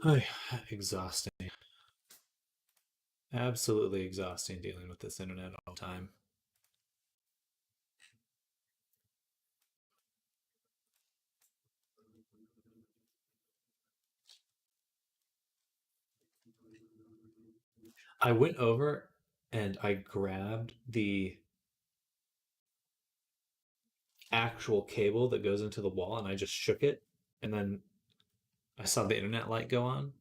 Ay, exhausting. Absolutely exhausting dealing with this internet all the time. I went over and I grabbed the actual cable that goes into the wall and I just shook it, and then I saw the internet light go on.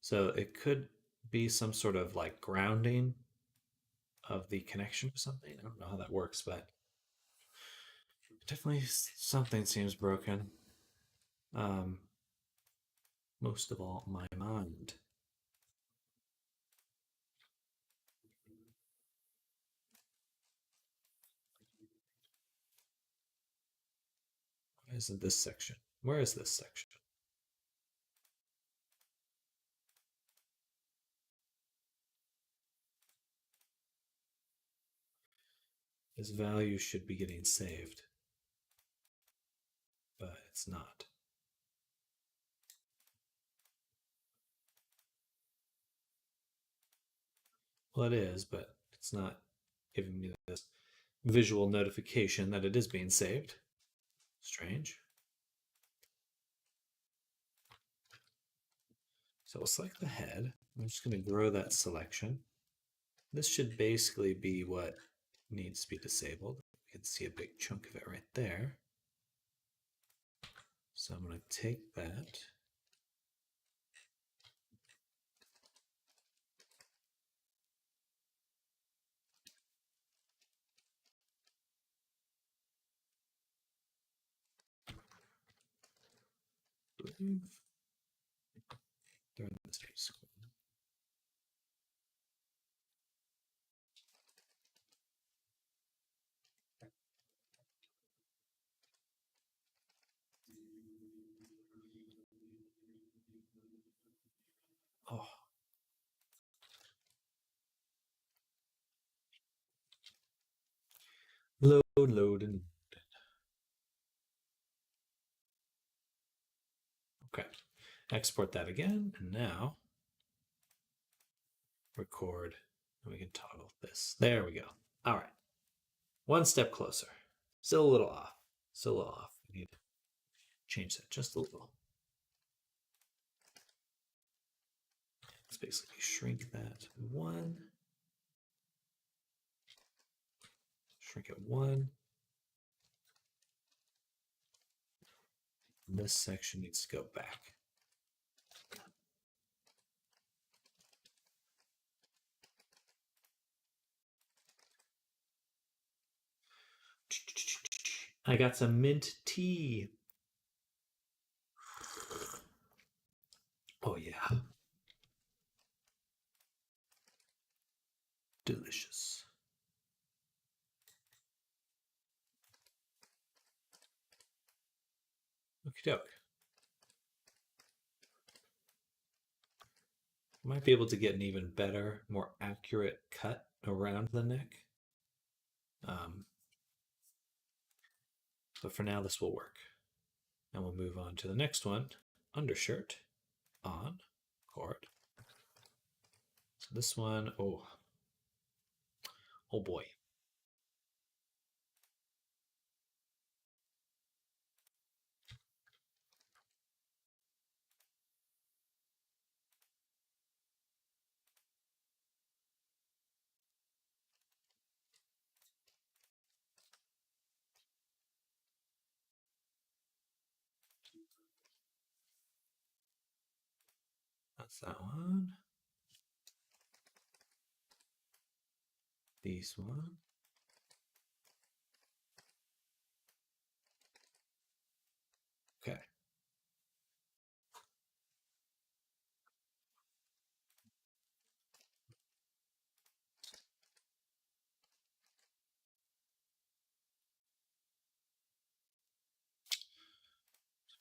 So it could be some sort of like grounding of the connection or something. I don't know how that works, but definitely something seems broken. Um, most of all, my mind. Why isn't this section? Where is this section? This value should be getting saved, but it's not. Well, it is, but it's not giving me this visual notification that it is being saved. Strange. So we'll select the head. I'm just going to grow that selection. This should basically be what needs to be disabled. You can see a big chunk of it right there. So I'm going to take that. They're in the state school. Oh, load, and okay. Export that again, and now record. And we can toggle this. There we go. All right. One step closer. Still a little off. Still a little off. We need to change that just a little. Let's basically shrink that one. Shrink it one. And this section needs to go back. I got some mint tea. Oh, yeah. Delicious. Okie doke. Might be able to get an even better, more accurate cut around the neck. But for now, this will work. And we'll move on to the next one. Undershirt on cord. So this one, oh boy. That's that one. This one. Okay.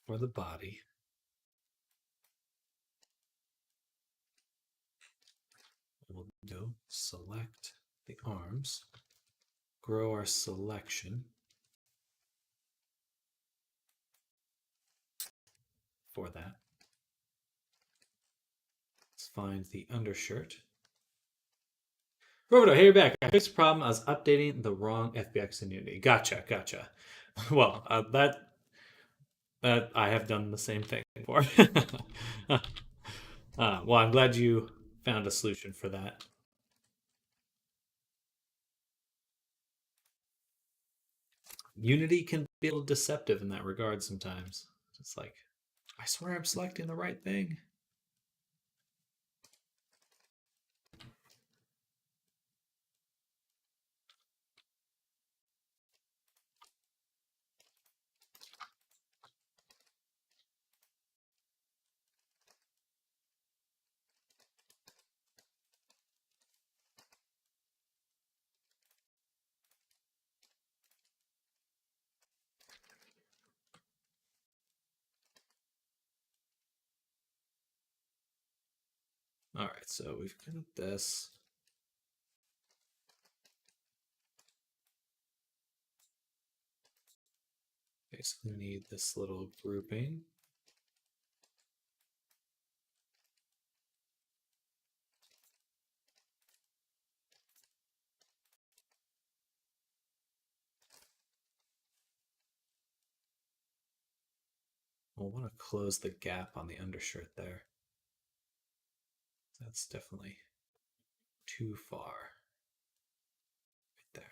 For the body, we'll go select the arms, grow our selection for that. find the undershirt. Roboto, hey, you're back. I fixed the problem. I was updating the wrong FBX in Unity. Gotcha. Well, that I have done the same thing before. Well, I'm glad you found a solution for that. Unity can be a little deceptive in that regard sometimes. It's like, I swear I'm selecting the right thing. All right, so we've got this. Basically need this little grouping. We'll want to close the gap on the undershirt there. That's definitely too far. Right there.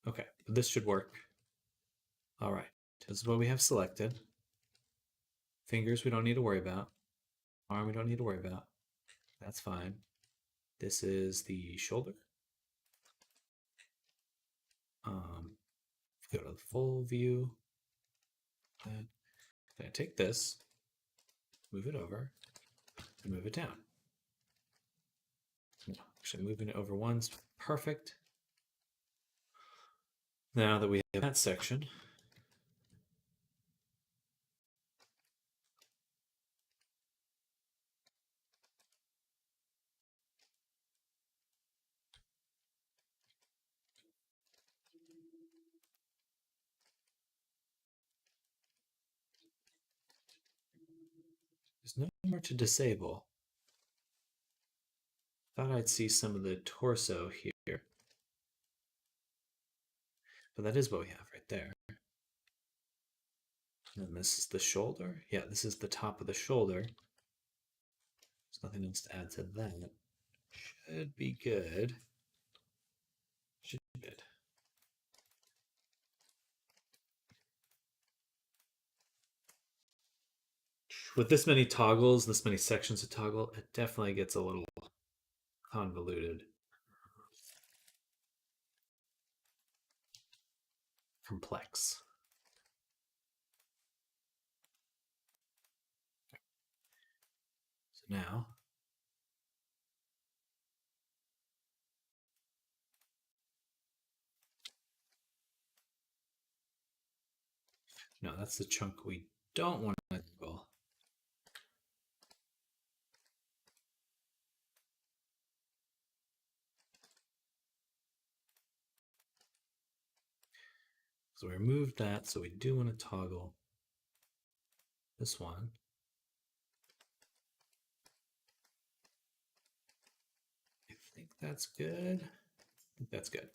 Okay, this should work. All right, this is what we have selected. Fingers we don't need to worry about. Arm we don't need to worry about. That's fine. This is the shoulder. Go to the full view. Then I take this, move it over, and move it down. Actually, moving it over one's perfect. Now that we have that section, there's no more to disable. Thought I'd see some of the torso here. But that is what we have right there. And this is the shoulder. Yeah, this is the top of the shoulder. There's nothing else to add to that. Should be good. Should be good. With this many toggles, this many sections to toggle, it definitely gets a little convoluted. Complex. So now, no, that's the chunk we don't want to toggle. So we removed that, so we do want to toggle this one. I think that's good. I think that's good.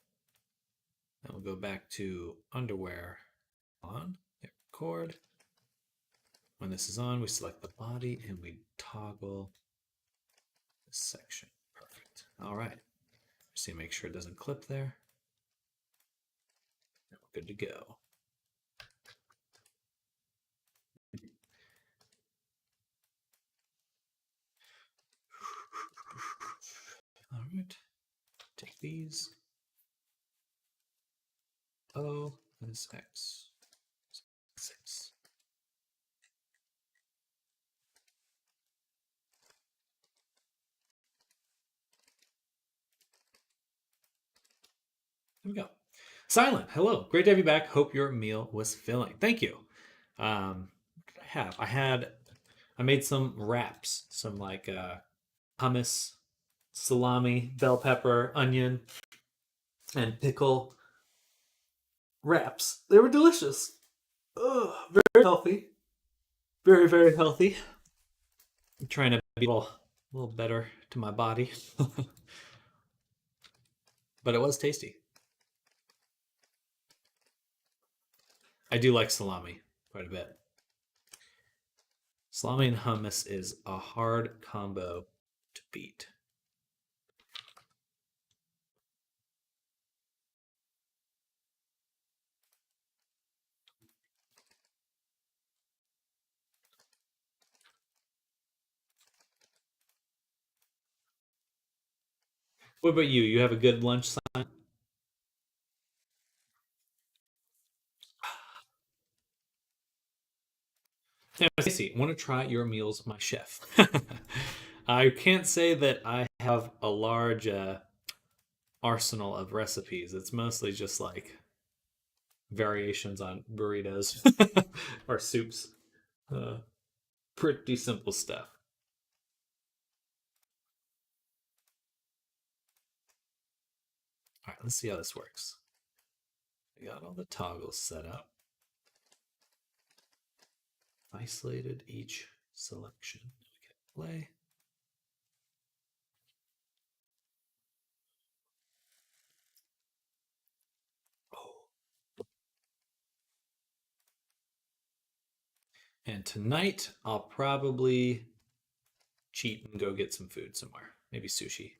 Then we'll go back to underwear on, hit record. When this is on, we select the body and we toggle this section. Perfect. All right. See, make sure it doesn't clip there. And we're good to go. All right. Take these. O is X. 6. There we go. Silent, hello. Great to have you back. Hope your meal was filling. Thank you. What did I have? I made some wraps, some like hummus, salami, bell pepper, onion, and pickle wraps. They were delicious. Ugh, very healthy. Very, very healthy. I'm trying to be a little better to my body. But it was tasty. I do like salami quite a bit. Salami and hummus is a hard combo to beat. What about you? You have a good lunch sign? Yeah, Stacy, want to try your meals, my chef? I can't say that I have a large arsenal of recipes. It's mostly just like variations on burritos or soups. Uh, Pretty simple stuff. All right, let's see how this works. We got all the toggles set up. Isolated each selection. We can play. Oh. And tonight I'll probably cheat and go get some food somewhere. Maybe sushi,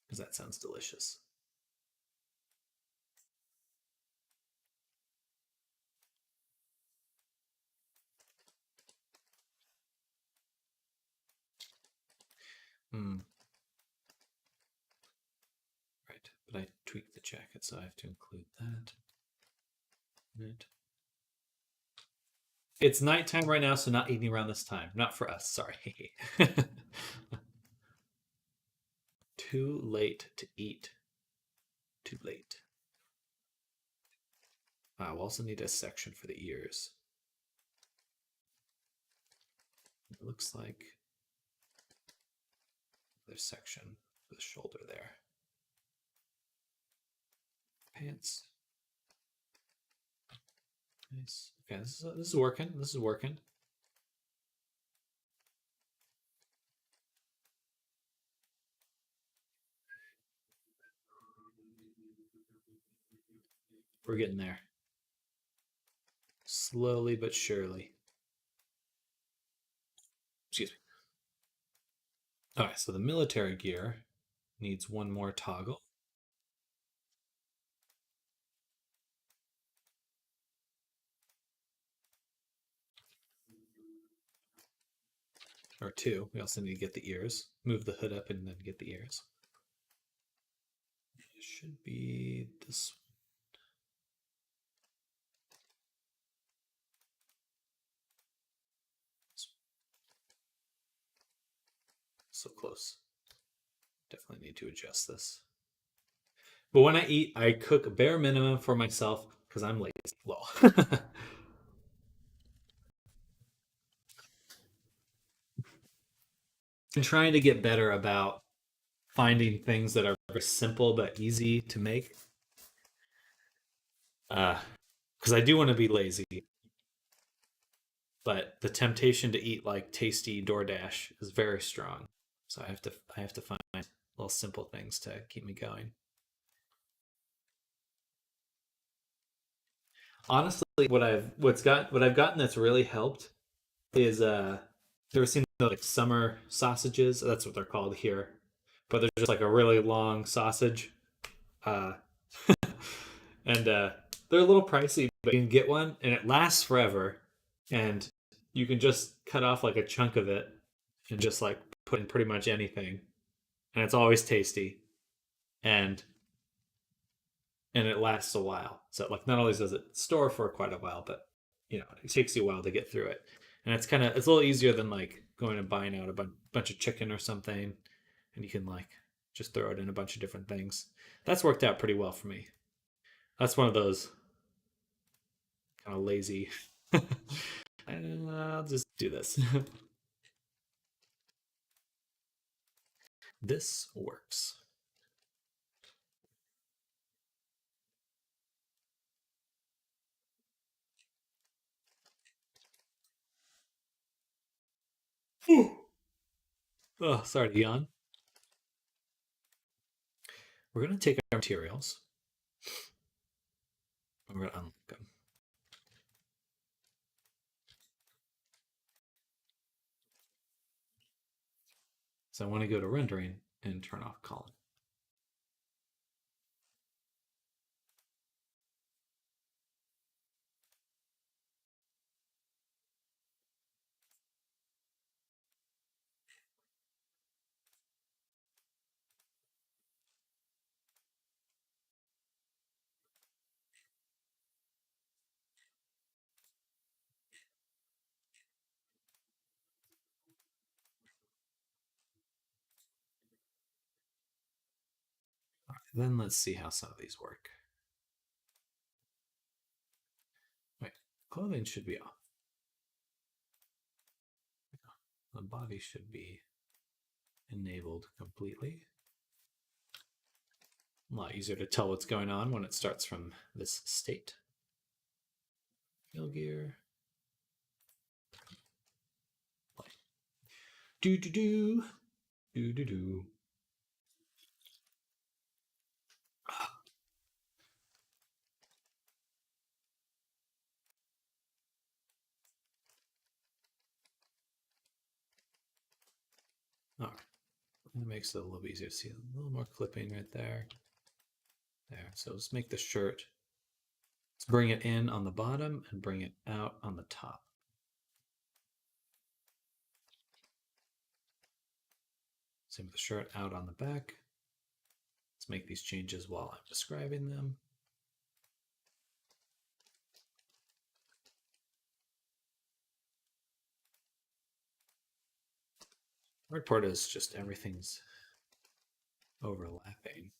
because that sounds delicious. Hmm. Right, but I tweaked the jacket, so I have to include that. Right. It's nighttime right now, so not eating around this time. Not for us, sorry. Too late to eat. Too late. We'll also need a section for the ears. It looks like there's section for the shoulder there. Pants. Nice. Okay, this is working. This is working. We're getting there. Slowly but surely. Excuse me. All right, so the military gear needs one more toggle. Or two. We also need to get the ears. Move the hood up and then get the ears. It should be this one. So close. Definitely need to adjust this. But when I eat, I cook bare minimum for myself because I'm lazy. Well, I'm trying to get better about finding things that are very simple but easy to make. Because I do want to be lazy, but the temptation to eat like tasty DoorDash is very strong. So I have to find little simple things to keep me going. Honestly, what I've gotten that's really helped is you ever seen the like summer sausages? That's what they're called here. But they're just like a really long sausage. Uh and they're a little pricey, but you can get one and it lasts forever. And you can just cut off like a chunk of it and just like put in pretty much anything. And it's always tasty. And it lasts a while. So like not only does it store for quite a while, but it takes you a while to get through it. And it's a little easier than like going and buying out a bunch of chicken or something, and you can like just throw it in a bunch of different things. That's worked out pretty well for me. That's one of those kind of lazy. I'll just do this. This works. Oh, sorry to yawn. We're going to take our materials. We're going to unlock them. So I want to go to rendering and turn off Colin. Then let's see how some of these work. Wait, clothing should be off. The body should be enabled completely. A lot easier to tell what's going on when it starts from this state. Fill gear. Play. Do do do. Do do do. All right. That makes it a little easier to see. A little more clipping right there. There. So let's make the shirt. Let's bring it in on the bottom and bring it out on the top. Same with the shirt out on the back. Let's make these changes while I'm describing them. Hard part is just everything's overlapping.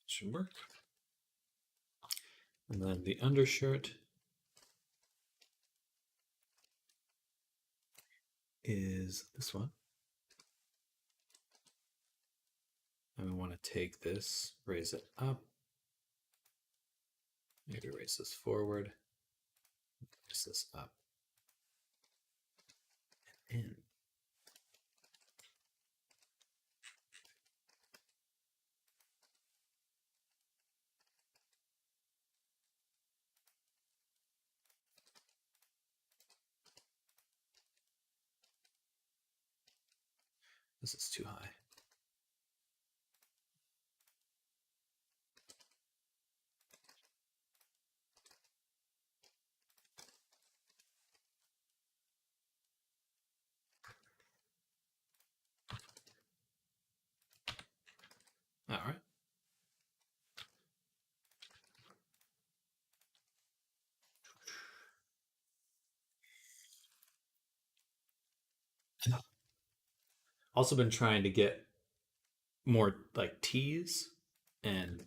Should work. And then the undershirt is this one. And we want to take this, raise it up. Maybe raise this forward. Raise this up. And in. This is too high. All right. Also been trying to get more like teas and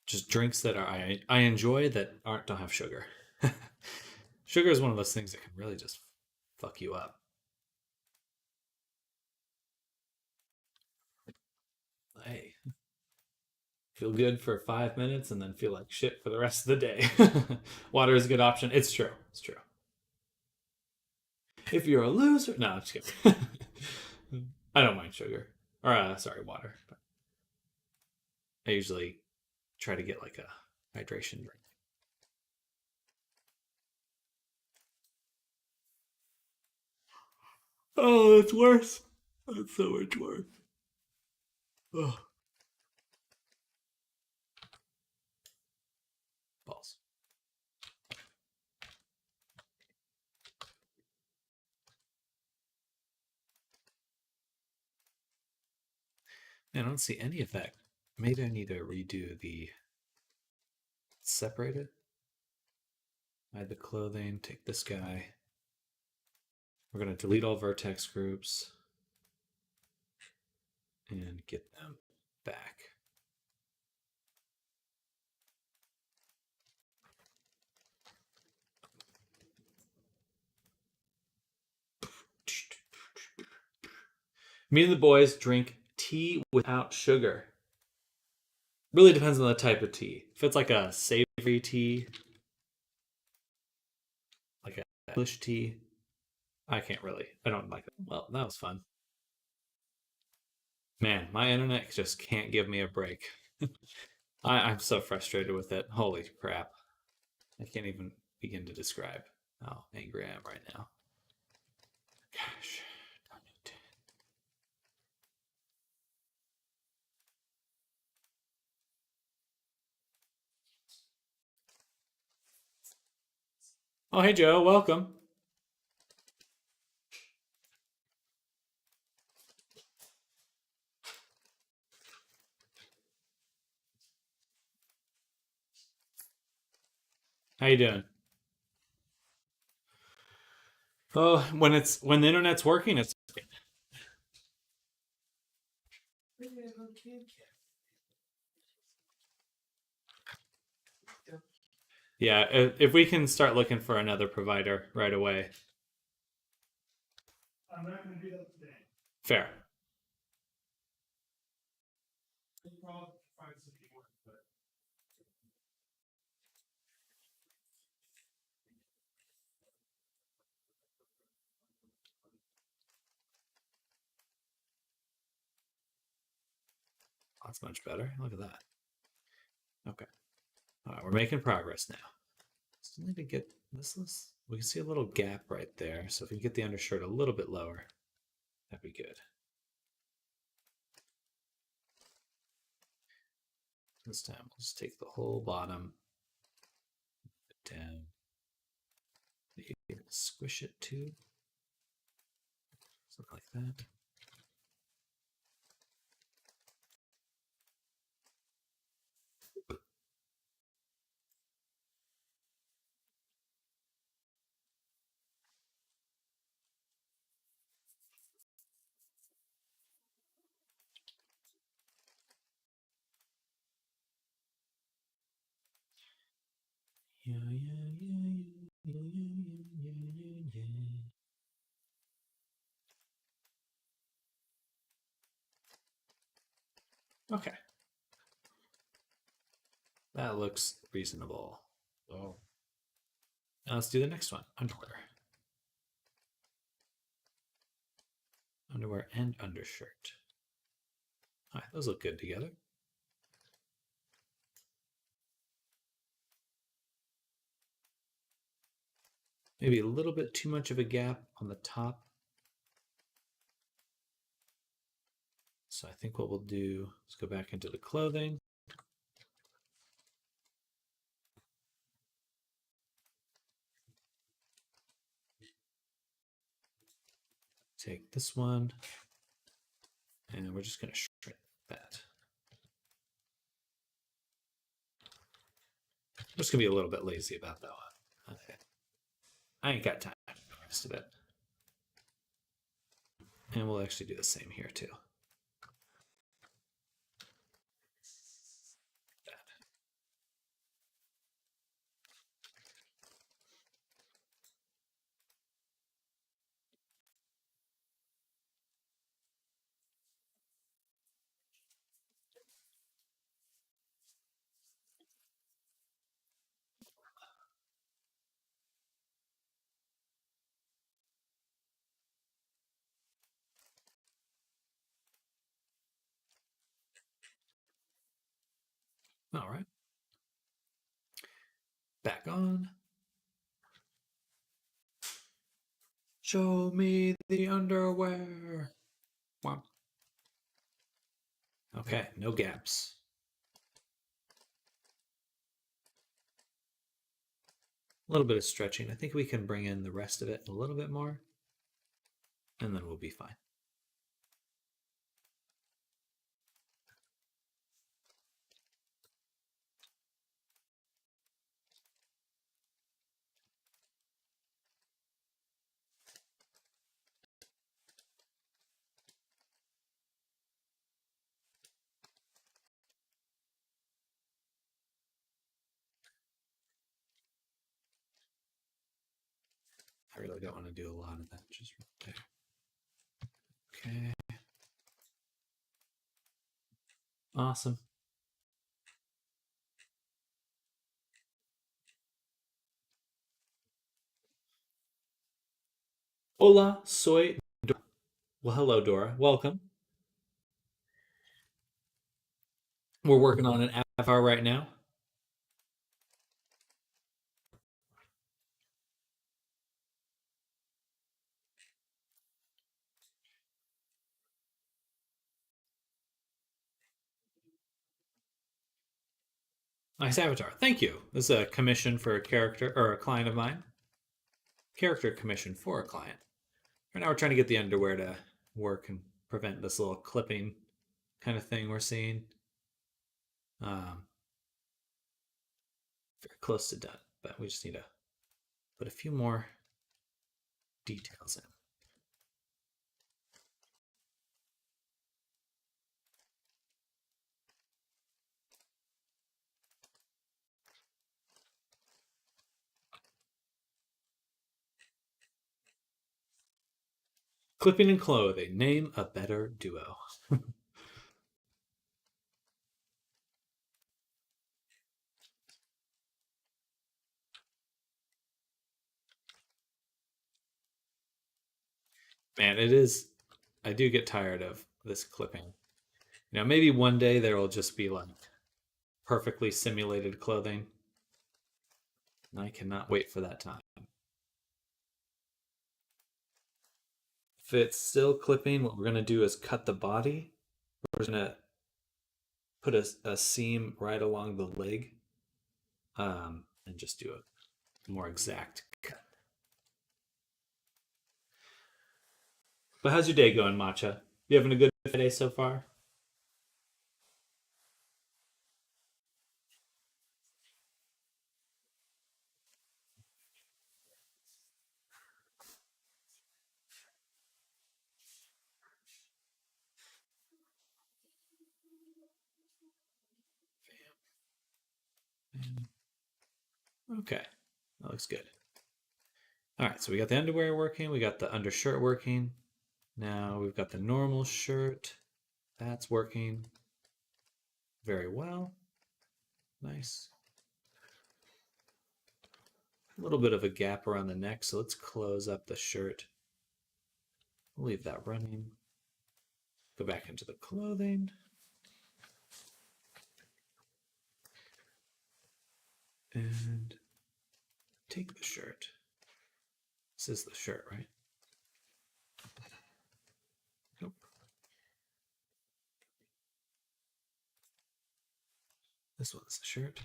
just drinks that I enjoy that don't have sugar. Sugar is one of those things that can really just fuck you up. Hey, feel good for 5 minutes and then feel like shit for the rest of the day. Water is a good option. It's true. It's true. If you're a loser, no, I'm just kidding. I don't mind sugar, or sorry, water. But I usually try to get like a hydration drink. Oh, it's worse. It's so much worse. Oh, balls. Man, I don't see any effect. Maybe I need to redo the separated. Hide the clothing. Take this guy. We're going to delete all vertex groups and get them back. Me and the boys drink tea without sugar. Really depends on the type of tea. If it's like a savory tea, like a English tea, I can't really. I don't like it. Well, that was fun. Man, my internet just can't give me a break. I'm so frustrated with it. Holy crap. I can't even begin to describe how angry I am right now. Gosh. Darn it. Oh, hey, Joe. Welcome. How you doing? Oh, when the internet's working, it's yeah. If we can start looking for another provider right away, I'm not going to do that today. Fair. That's much better. Look at that. Okay. All right, we're making progress now. Still need to get this. We can see a little gap right there. So if we can get the undershirt a little bit lower, that'd be good. This time, we'll just take the whole bottom down. Maybe squish it too. Something like that. Yeah, yeah, yeah, yeah, yeah, yeah, yeah, yeah. Okay. That looks reasonable. Oh. Now let's do the next one. Underwear. Underwear and undershirt. All right, those look good together. Maybe a little bit too much of a gap on the top. So I think what we'll do is go back into the clothing. Take this one, and we're just going to shrink that. I'm just going to be a little bit lazy about that one. Okay. I ain't got time for the rest of it. And we'll actually do the same here too. All right. Back on. Show me the underwear. Wow. Okay, no gaps. A little bit of stretching. I think we can bring in the rest of it a little bit more, and then we'll be fine. I really don't want to do a lot of that just right there. Okay. Awesome. Hola, soy Dora. Well, hello, Dora. Welcome. We're working on an avatar right now. Nice avatar. Thank you. This is a commission for a character or a client of mine. Character commission for a client. Right now, we're trying to get the underwear to work and prevent this little clipping kind of thing we're seeing. Very close to done, but we just need to put a few more details in. Clipping and clothing. Name a better duo. Man, it is. I do get tired of this clipping. Maybe one day there will just be like perfectly simulated clothing. And I cannot wait for that time. If it's still clipping, what we're going to do is cut the body. We're going to put a seam right along the leg and just do a more exact cut. But how's your day going, Matcha? You having a good day so far? Okay, that looks good. All right, so we got the underwear working, we got the undershirt working. Now we've got the normal shirt. That's working very well. Nice. A little bit of a gap around the neck, so let's close up the shirt. We'll leave that running. Go back into the clothing. And take the shirt. This is the shirt, right? Nope. This one's the shirt.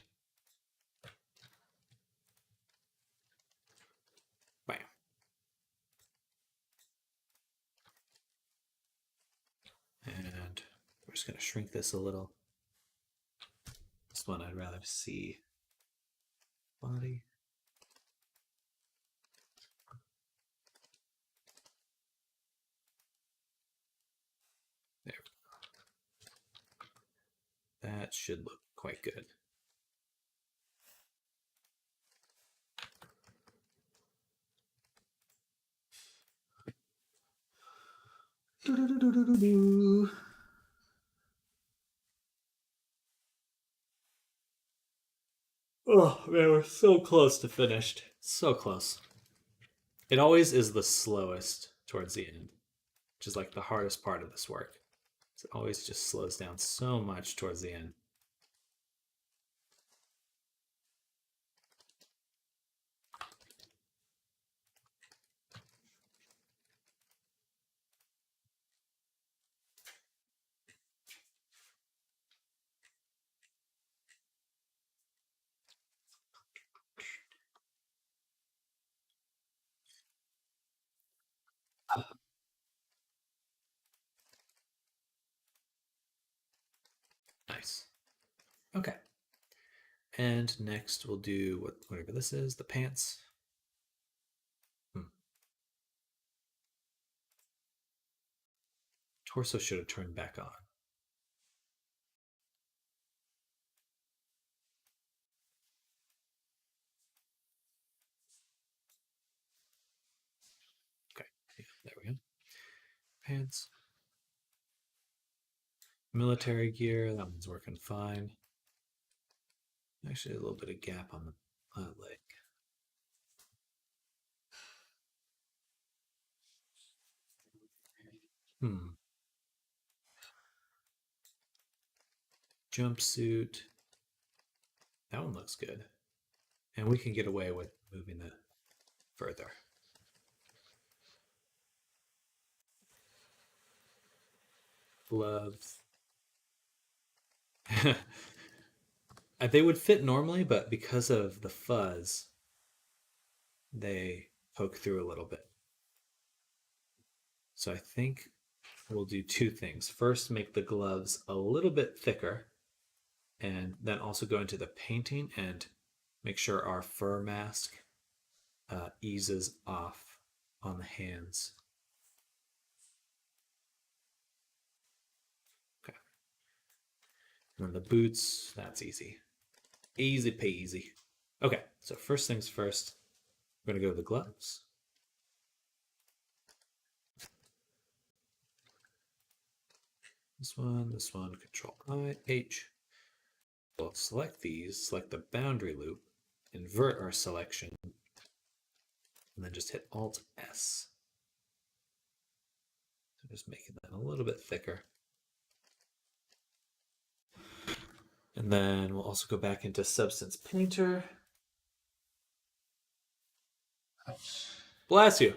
Bam. And we're just going to shrink this a little. This one I'd rather see body. There. That should look quite good. Oh man, we're so close to finished. So close. It always is the slowest towards the end, which is like the hardest part of this work. It always just slows down so much towards the end. Nice. Okay. And next we'll do whatever this is, the pants. Torso should have turned back on. Okay, yeah, there we go. Pants. military gear. That one's working fine. Actually, a little bit of gap on the leg. Jumpsuit. That one looks good. And we can get away with moving it further. Gloves. They would fit normally, but because of the fuzz, they poke through a little bit. So I think we'll do two things. First, make the gloves a little bit thicker, and then also go into the painting and make sure our fur mask eases off on the hands. Okay. And then the boots, that's easy. Easy peasy. Okay, so first things first, we're going to go to the gloves. This one, Control I, H. We'll select these, select the boundary loop, invert our selection, and then just hit Alt S. So just making that a little bit thicker. And then we'll also go back into Substance Painter. Bless you.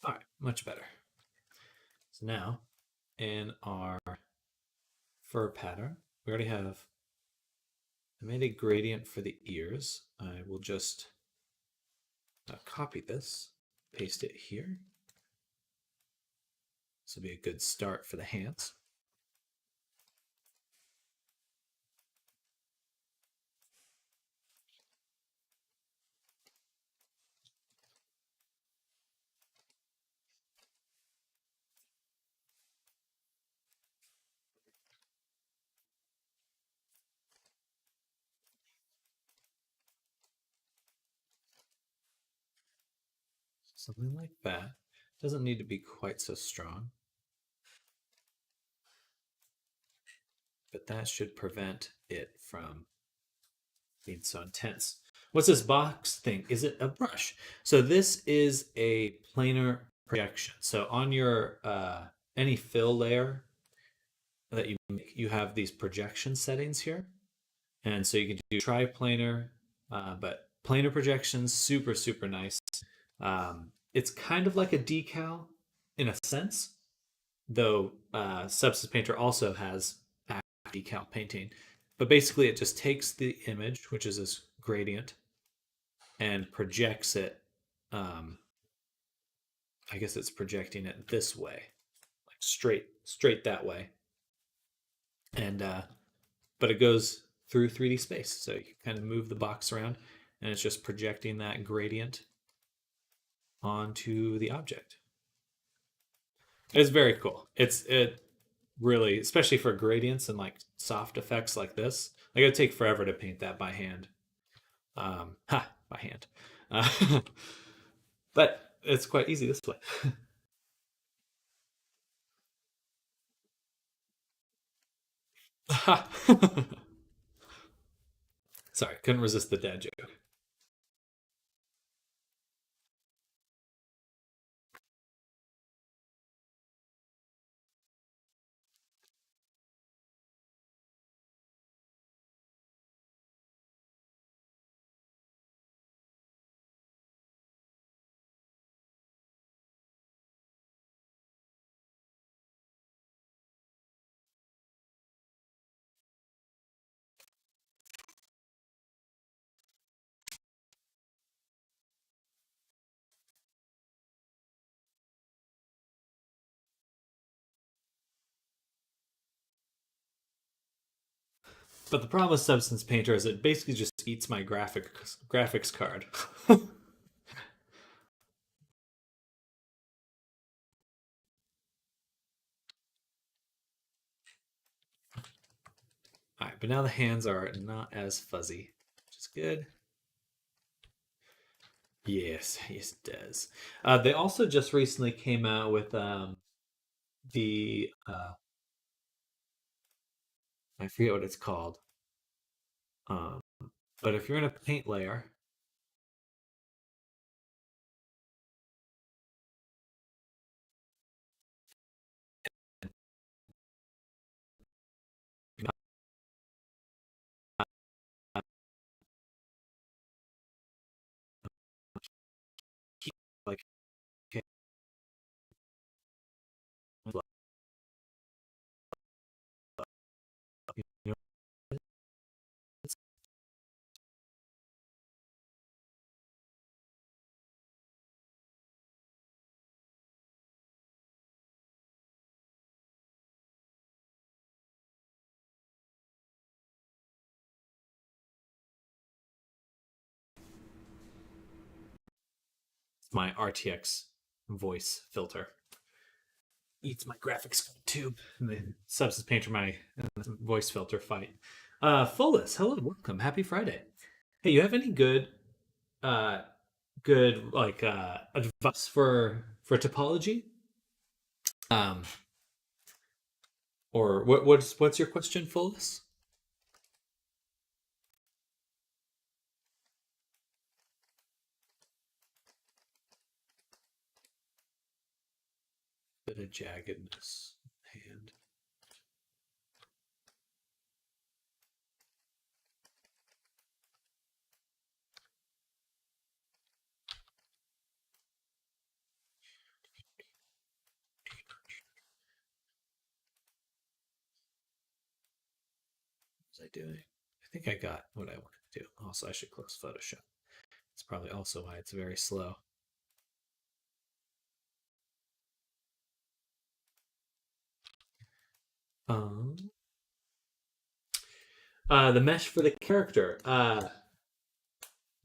All right, much better. So now in our fur pattern, we already have, I made a gradient for the ears. I will just copy this, paste it here. This will be a good start for the hands. Something like that. Doesn't need to be quite so strong. But that should prevent it from being so intense. What's this box thing? Is it a brush? So this is a planar projection. So on your any fill layer that you make, you have these projection settings here. And so you can do triplanar, but planar projections, super, super nice. It's kind of like a decal in a sense, though Substance Painter also has decal painting. But basically, it just takes the image, which is this gradient, and projects it. I guess it's projecting it this way, like straight that way. And but it goes through 3D space, so you kind of move the box around, and it's just projecting that gradient onto the object. It's very cool. It really, especially for gradients and like soft effects like this, Like it'd take forever to paint that by hand. By hand. Uh, but it's quite easy this way. Sorry, couldn't resist the dad joke. But the problem with Substance Painter is it basically just eats my graphics card. All right, but now the hands are not as fuzzy, which is good. Yes, yes, it does. They also just recently came out with the I forget what it's called. Um, but if you're in a paint layer, like you know, it's my RTX voice filter. Eats my graphics card too. And the Substance Painter, my voice filter fight. Fullest, hello, welcome, happy Friday. Hey, you have any uh, good like advice for topology? Um, or what's your question, Fullest? Bit of jaggedness hand. What was I doing? I think I got what I wanted to do. Also, I should close Photoshop. It's probably also why it's very slow. Um, the mesh for the character. I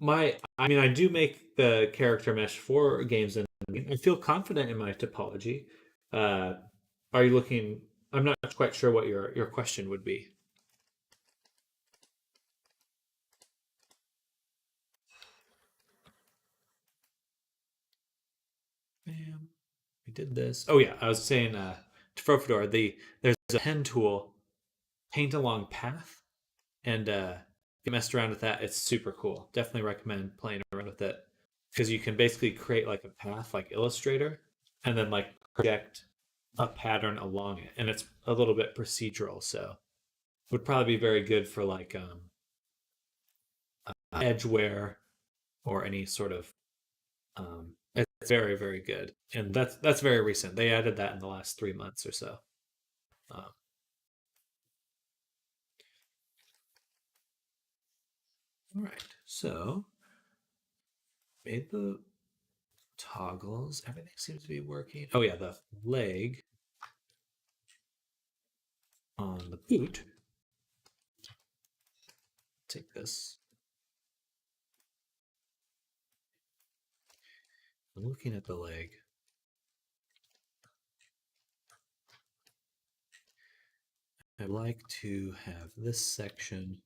mean, I do make the character mesh for games, and I feel confident in my topology. Uh, are you looking? I'm not quite sure what your question would be. Bam. We did this. Oh yeah, I was saying to Fedora, there's a pen tool, paint along path, and if you messed around with that, it's super cool. Definitely recommend playing around with it because you can basically create like a path like Illustrator, and then like project a pattern along it, and it's a little bit procedural, so would probably be very good for like edgeware or any sort of it's very very good, and that's very recent. They added that in the last 3 months or so. um, all right, so made the toggles, everything seems to be working. Oh yeah, the leg on the boot. Take this. I'm looking at the leg. I like to have this section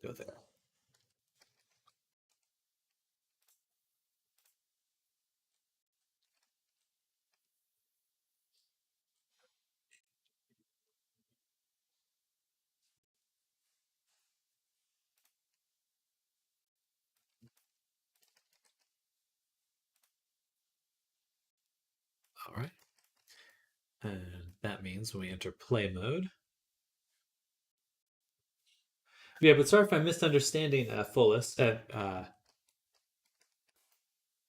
go there. All right. And that means when we enter play mode. Yeah, but sorry if I'm misunderstanding Fullest.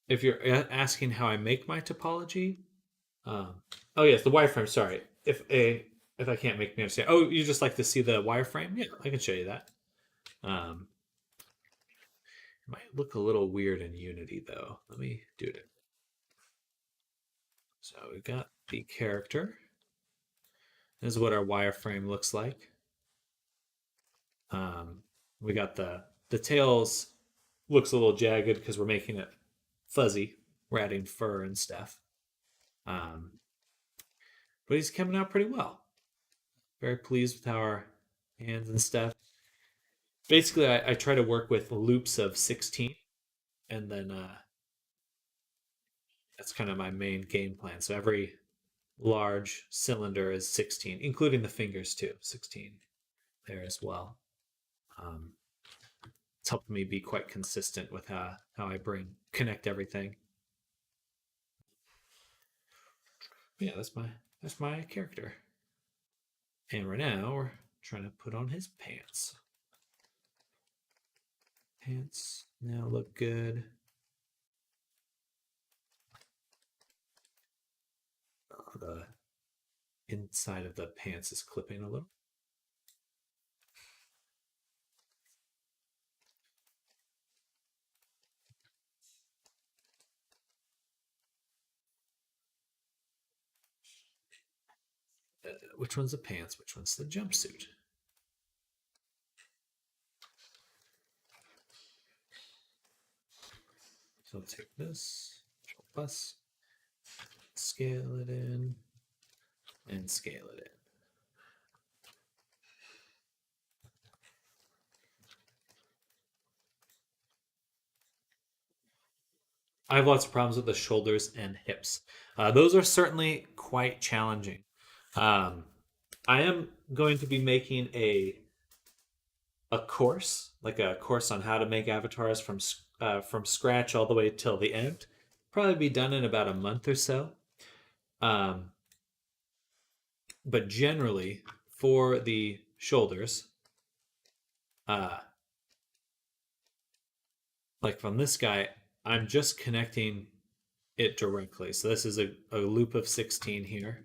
If you're asking how I make my topology, oh yes, the wireframe. Sorry, if I can't make me understand. Oh, you just like to see the wireframe? Yeah, I can show you that. Um, it might look a little weird in Unity though. Let me do it. So we've got the character. This is what our wireframe looks like. We got the tails looks a little jagged because we're making it fuzzy. We're adding fur and stuff. Um, but he's coming out pretty well. Very pleased with how our hands and stuff. Basically, I try to work with loops of 16, and then that's kind of my main game plan. So every large cylinder is 16, including the fingers too, 16 there as well. Um, it's helped me be quite consistent with how I connect everything. Yeah, that's my character. And right now we're trying to put on his pants. Pants now look good. The inside of the pants is clipping a little. Which one's the pants? Which one's the jumpsuit? So I'll take this, plus, scale it in, and scale it in. I have lots of problems with the shoulders and hips. Those are certainly quite challenging. Um, I am going to be making a course, like a course on how to make avatars from scratch all the way till the end. Probably be done in about a month or so. Um, but generally, for the shoulders, uh, like from this guy, I'm just connecting it directly. So this is a loop of 16 here.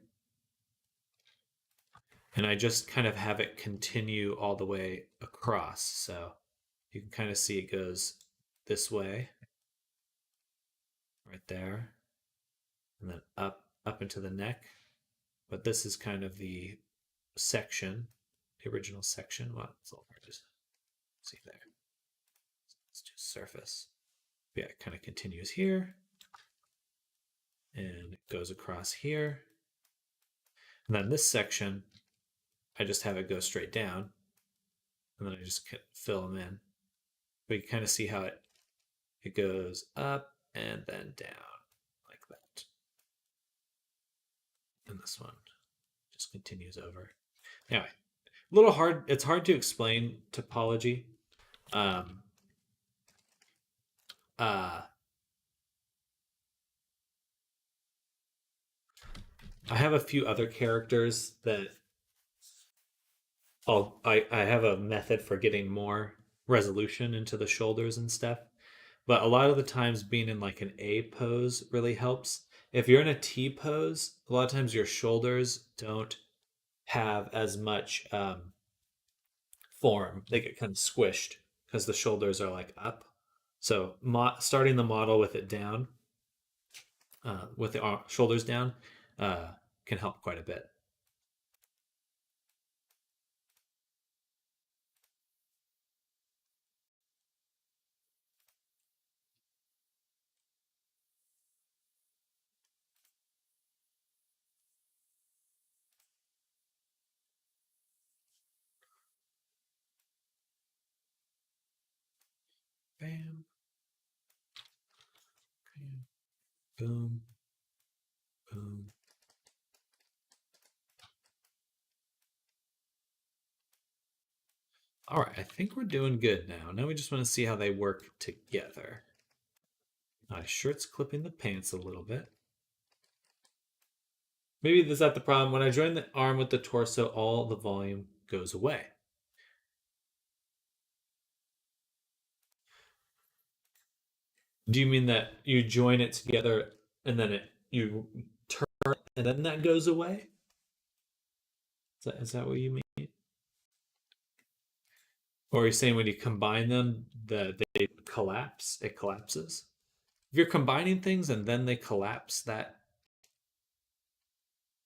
And I just kind of have it continue all the way across. So you can kind of see it goes this way, right there, and then up into the neck. But this is kind of the section, the original section. Well, it's a little hard to see there. Let's just surface. Yeah, it kind of continues here, and it goes across here. And then this section, I just have it go straight down, and then I just fill them in. But you kind of see how it goes up and then down like that. And this one just continues over. Anyway, a little hard. It's hard to explain topology. Um, uh, I have a few other characters that I have a method for getting more resolution into the shoulders and stuff. But a lot of the times being in like an A pose really helps. If you're in a T pose, a lot of times your shoulders don't have as much form. They get kind of squished because the shoulders are like up. So starting the model with it down, with the shoulders down, can help quite a bit. Boom. Boom. All right, I think we're doing good now. Now we just want to see how they work together. My shirt's clipping the pants a little bit. Maybe is that the problem? When I join the arm with the torso, all the volume goes away. Do you mean that you join it together and then you turn and then that goes away? Is that what you mean? Or are you saying when you combine them, they collapse? It collapses? If you're combining things and then they collapse, that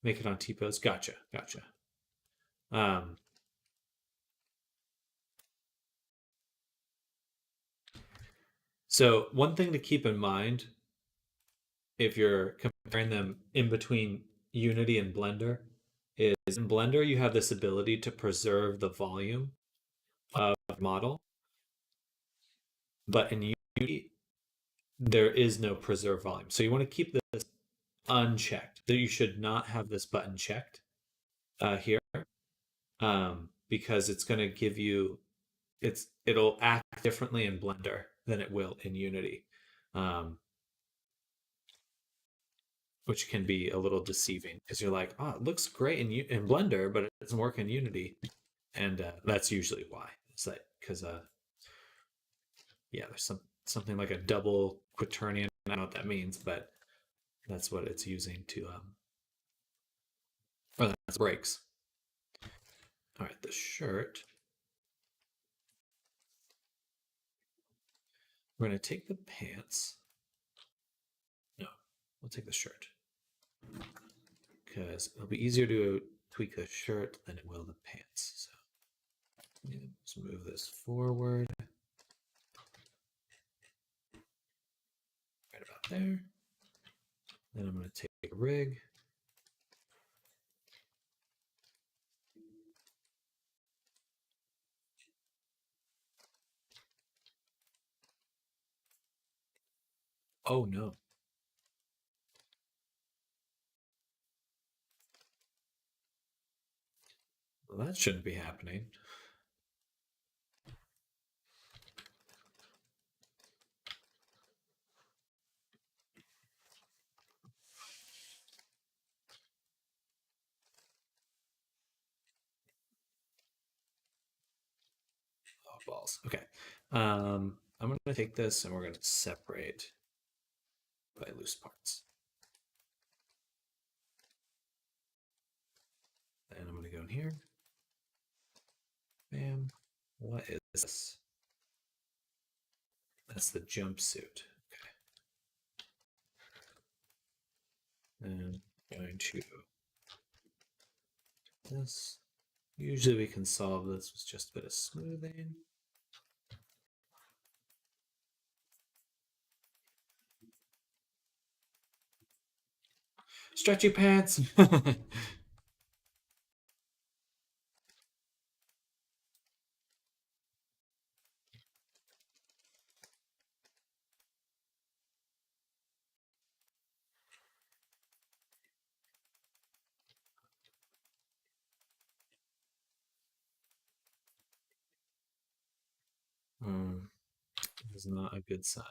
make it on T-pose. Gotcha. Um, so one thing to keep in mind if you're comparing them in between Unity and Blender is in Blender you have this ability to preserve the volume of the model, but in Unity there is no preserve volume. So you want to keep this unchecked. That you should not have this button checked here, because it's going to give you it'll act differently in Blender than it will in Unity, which can be a little deceiving because you're like, oh, it looks great in Blender, but it doesn't work in Unity, and that's usually why. It's like because yeah, there's something like a double quaternion. I don't know what that means, but that's what it's using to or that's breaks. All right, the shirt. We're going to take the pants. No, we'll take the shirt because it'll be easier to tweak the shirt than it will the pants. So let's move this forward. Right about there. Then I'm going to take a rig. Oh no. Well, that shouldn't be happening. Oh, balls. Okay. I'm going to take this and we're going to separate by loose parts. And I'm going to go in here. Bam. What is this? That's the jumpsuit. Okay. And I'm going to this. Usually we can solve this with just a bit of smoothing. Stretchy pants. Is not a good sign.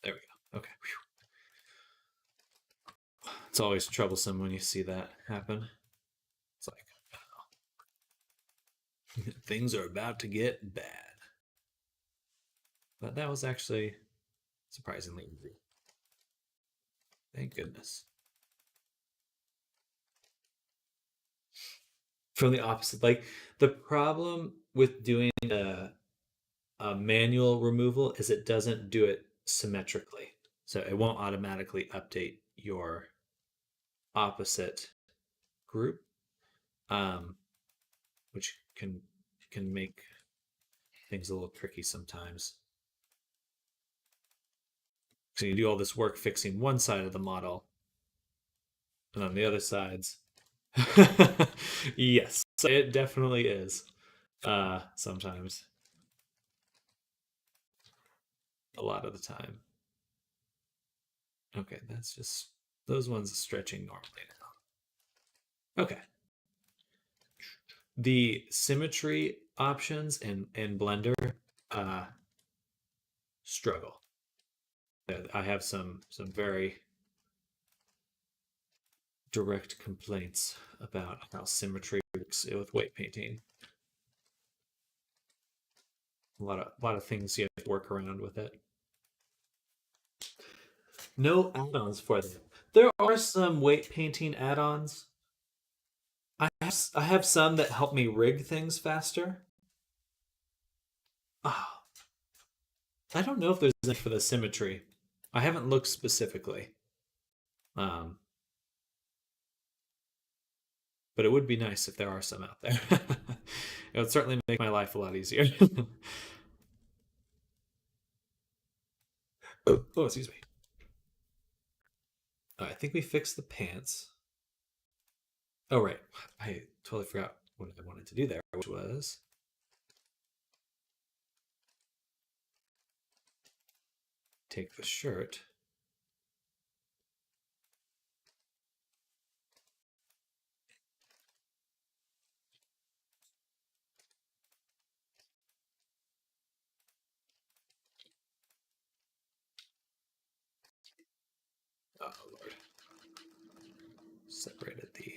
There we go. Okay. Whew. It's always troublesome when you see that happen. It's like, oh, things are about to get bad. But that was actually surprisingly easy. Thank goodness. From the opposite, like the problem with doing a manual removal is it doesn't do it symmetrically. So it won't automatically update your opposite group, which can make things a little tricky sometimes. So you do all this work fixing one side of the model, And on the other sides, yes, it definitely is. Sometimes, a lot of the time. Okay, that's just those ones are stretching normally now. Okay. The symmetry options in Blender uh struggle. I have some very direct complaints about how symmetry works with weight painting. A lot of things you have to work around with it. No add-ons for them. There are some weight painting add-ons. I have some that help me rig things faster. Ah, I don't know if there's any for the symmetry. I haven't looked specifically. Um, but it would be nice if there are some out there. It would certainly make my life a lot easier. Oh, excuse me. I think we fixed the pants. Oh, right. I totally forgot what I wanted to do there, which was take the shirt. Oh, Lord. Separated the.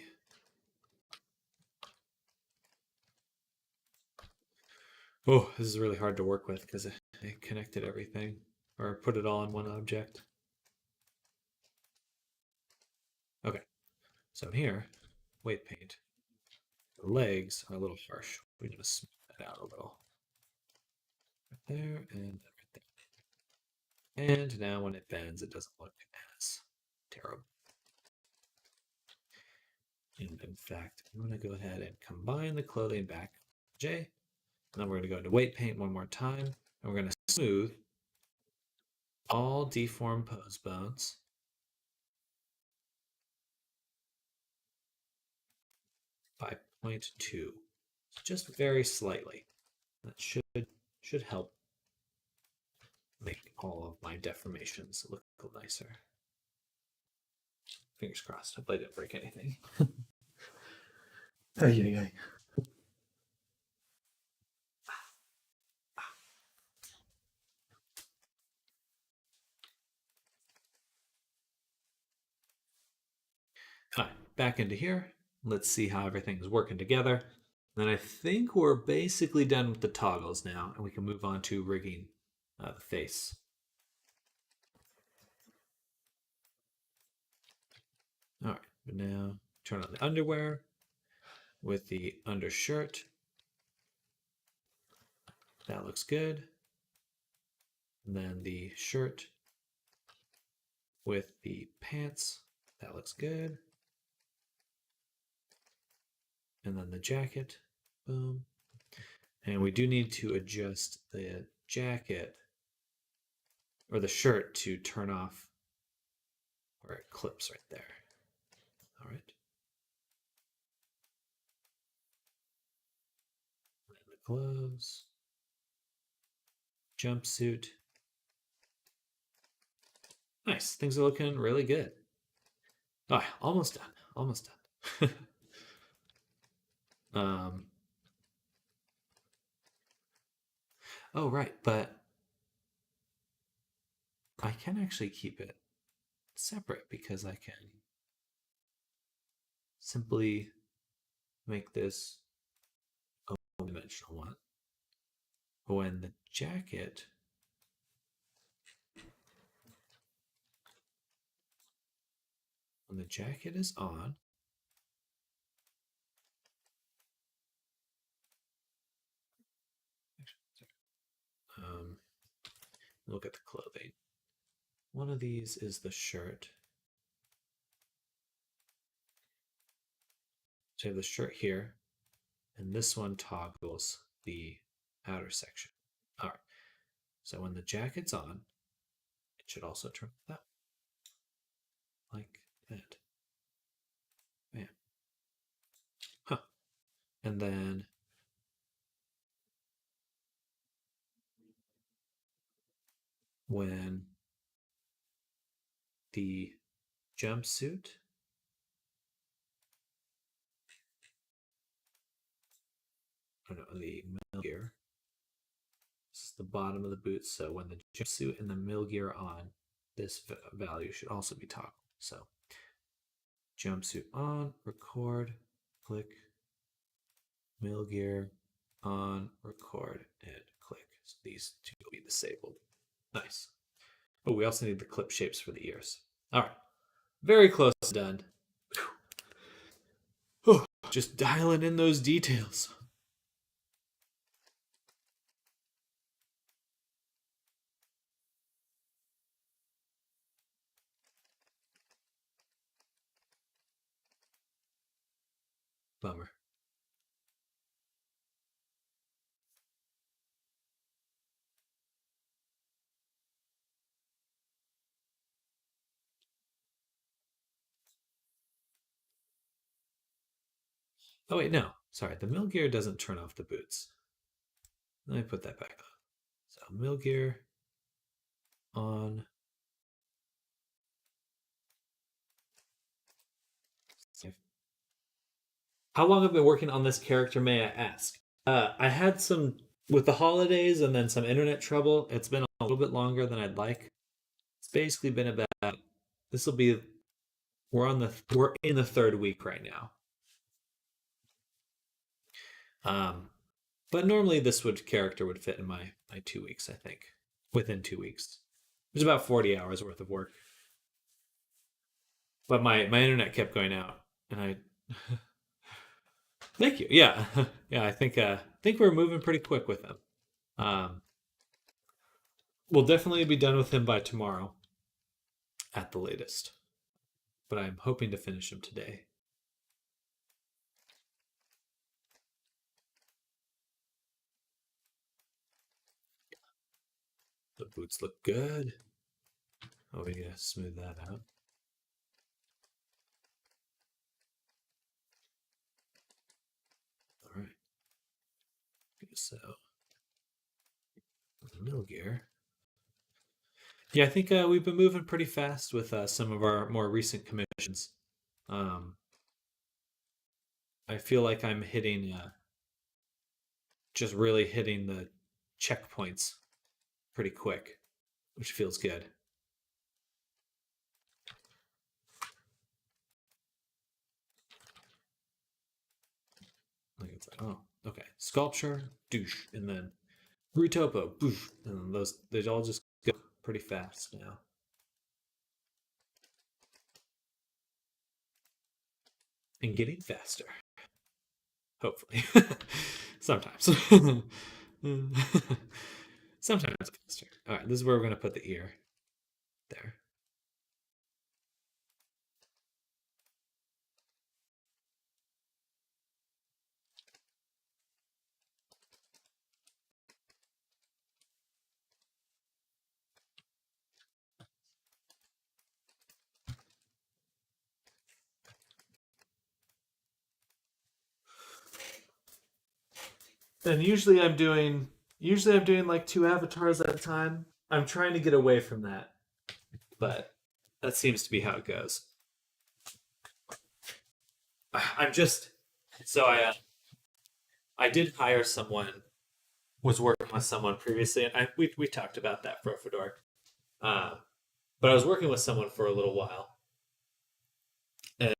Oh, this is really hard to work with because I connected everything or put it all in one object. Okay, so here, weight paint. The legs are a little harsh. We need to smooth that out a little. Right there and right there. And now when it bends, it doesn't look as terrible. And in fact, I'm going to go ahead and combine the clothing back J. And then we're going to go into weight paint one more time. And we're going to smooth all deformed pose bones. By 0.2. Just very slightly. That should help make all of my deformations look a little nicer. Fingers crossed. Hope I didn't break anything. Ay, ay, ay. All right, back into here. Let's see how everything's working together. Then I think we're basically done with the toggles now, and we can move on to rigging the face. All right, but now turn on the underwear with the undershirt. That looks good. And then the shirt with the pants. That looks good. And then the jacket. Boom. And we do need to adjust the jacket or the shirt to turn off where it clips right there. All right. And the gloves. Jumpsuit. Nice. Things are looking really good. Oh, almost done. Almost done. um, oh, right. But I can actually keep it separate because I can simply make this a one-dimensional one. When the jacket is on, look at the clothing. One of these is the shirt. So I have the shirt here, and this one toggles the outer section. All right. So when the jacket's on, it should also turn that like that. And then when the jumpsuit, oh no, the mill gear, this is the bottom of the boot. So when the jumpsuit and the mill gear on, this value should also be toggled. So jumpsuit on, record, click, mill gear on, record, and click. So these two will be disabled. Nice. Oh, we also need the clip shapes for the ears. All right. Very close to done. Oh, just dialing in those details. Bummer. Oh, wait, no. Sorry, the mill gear doesn't turn off the boots. Let me put that back on. So, mill gear on. How long have I been working on this character, may I ask? I had some, with the holidays and then some internet trouble, it's been a little bit longer than I'd like. It's basically been about, this will be, we're in the third week right now. But normally this character would fit in my 2 weeks, I think. Within 2 weeks. It was about 40 hours worth of work. But my internet kept going out and I thank you. Yeah. Yeah, I think we're moving pretty quick with him. Um we'll definitely be done with him by tomorrow at the latest. But I'm hoping to finish him today. The boots look good. Oh, we gotta smooth that out. All right. So, middle gear. Yeah, I think we've been moving pretty fast with some of our more recent commissions. Um, I feel like I'm hitting, just really hitting the checkpoints pretty quick, which feels good. Like it's like, oh, okay, sculpture, douche, and then retopo, boof, and those they all just go pretty fast now. And getting faster, hopefully. Sometimes. Sometimes faster. All right, this is where we're gonna put the ear. There. And usually I'm doing like two avatars at a time. I'm trying to get away from that, but that seems to be how it goes. I'm just so I did hire someone, was working with someone previously, and we talked about that for Fedor. Uh, but I was working with someone for a little while, and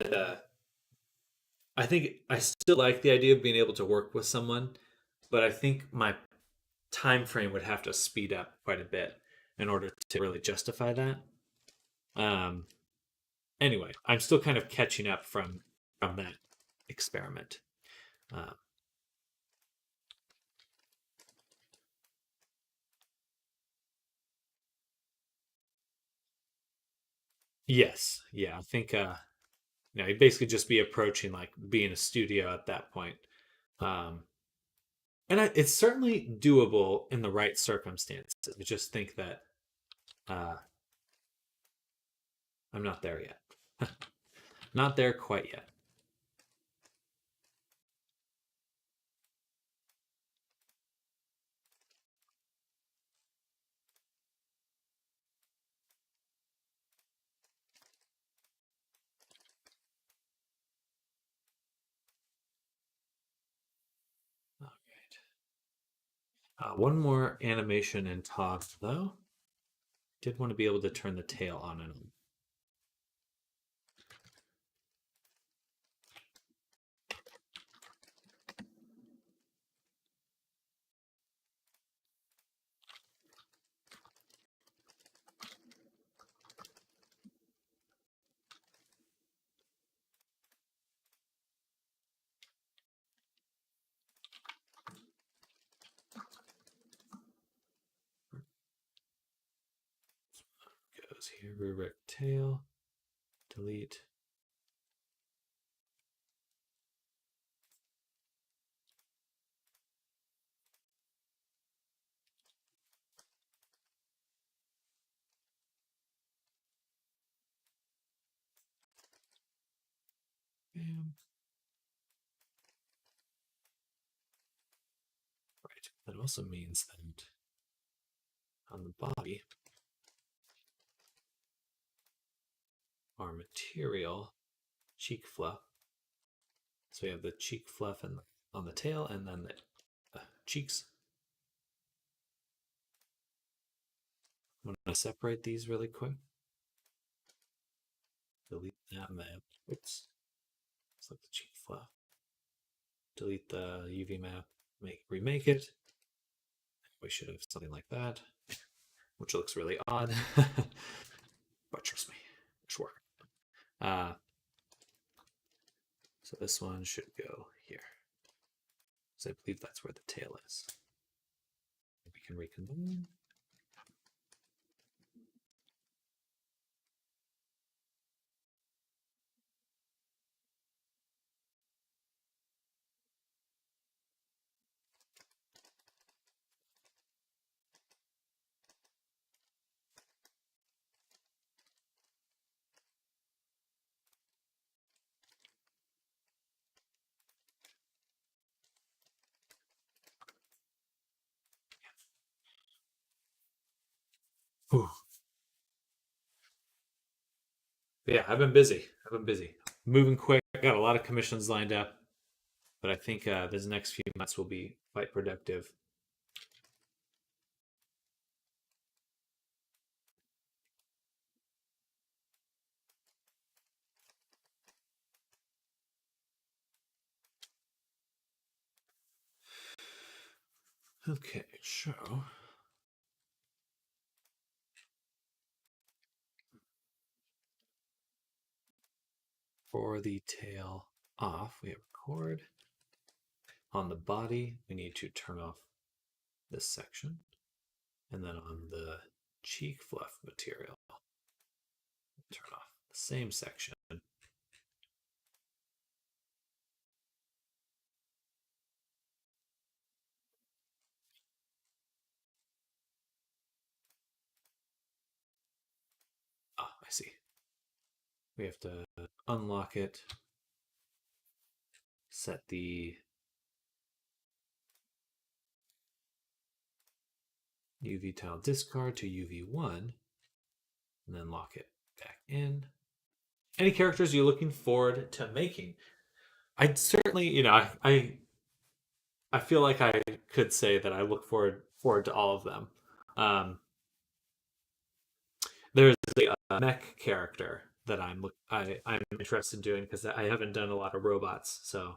I think I still like the idea of being able to work with someone, but I think my time frame would have to speed up quite a bit in order to really justify that. Um, anyway, I'm still kind of catching up from that experiment. Um, yes, yeah, I think you'd basically just be approaching like being a studio at that point. Um, and it's certainly doable in the right circumstances. I just think that uh, I'm not there yet. Not there quite yet. One more animation in top, though. Did want to be able to turn the tail on and on. Goes here, redirect tail, delete. Bam. Right. That also means that on the body, our material cheek fluff. So we have the cheek fluff and on the tail, and then the cheeks. I'm going to separate these really quick. Delete that map. Oops. It's like the cheek fluff. Delete the UV map. Remake it. We should have something like that, which looks really odd. But trust me, it should work. So this one should go here. So I believe that's where the tail is. We can recombine. Whew. Yeah, I've been busy. Moving quick. I got a lot of commissions lined up, but I think this next few months will be quite productive. Okay, so for the tail off, we have record. On the body, we need to turn off this section. And then on the cheek fluff material, turn off the same section. Ah, I see. We have to unlock it, set the UV tile discard to UV1, and then lock it back in. Any characters you're looking forward to making? I'd certainly, I feel like I could say that I look forward to all of them. There's a mech character that I'm interested in doing because I haven't done a lot of robots, so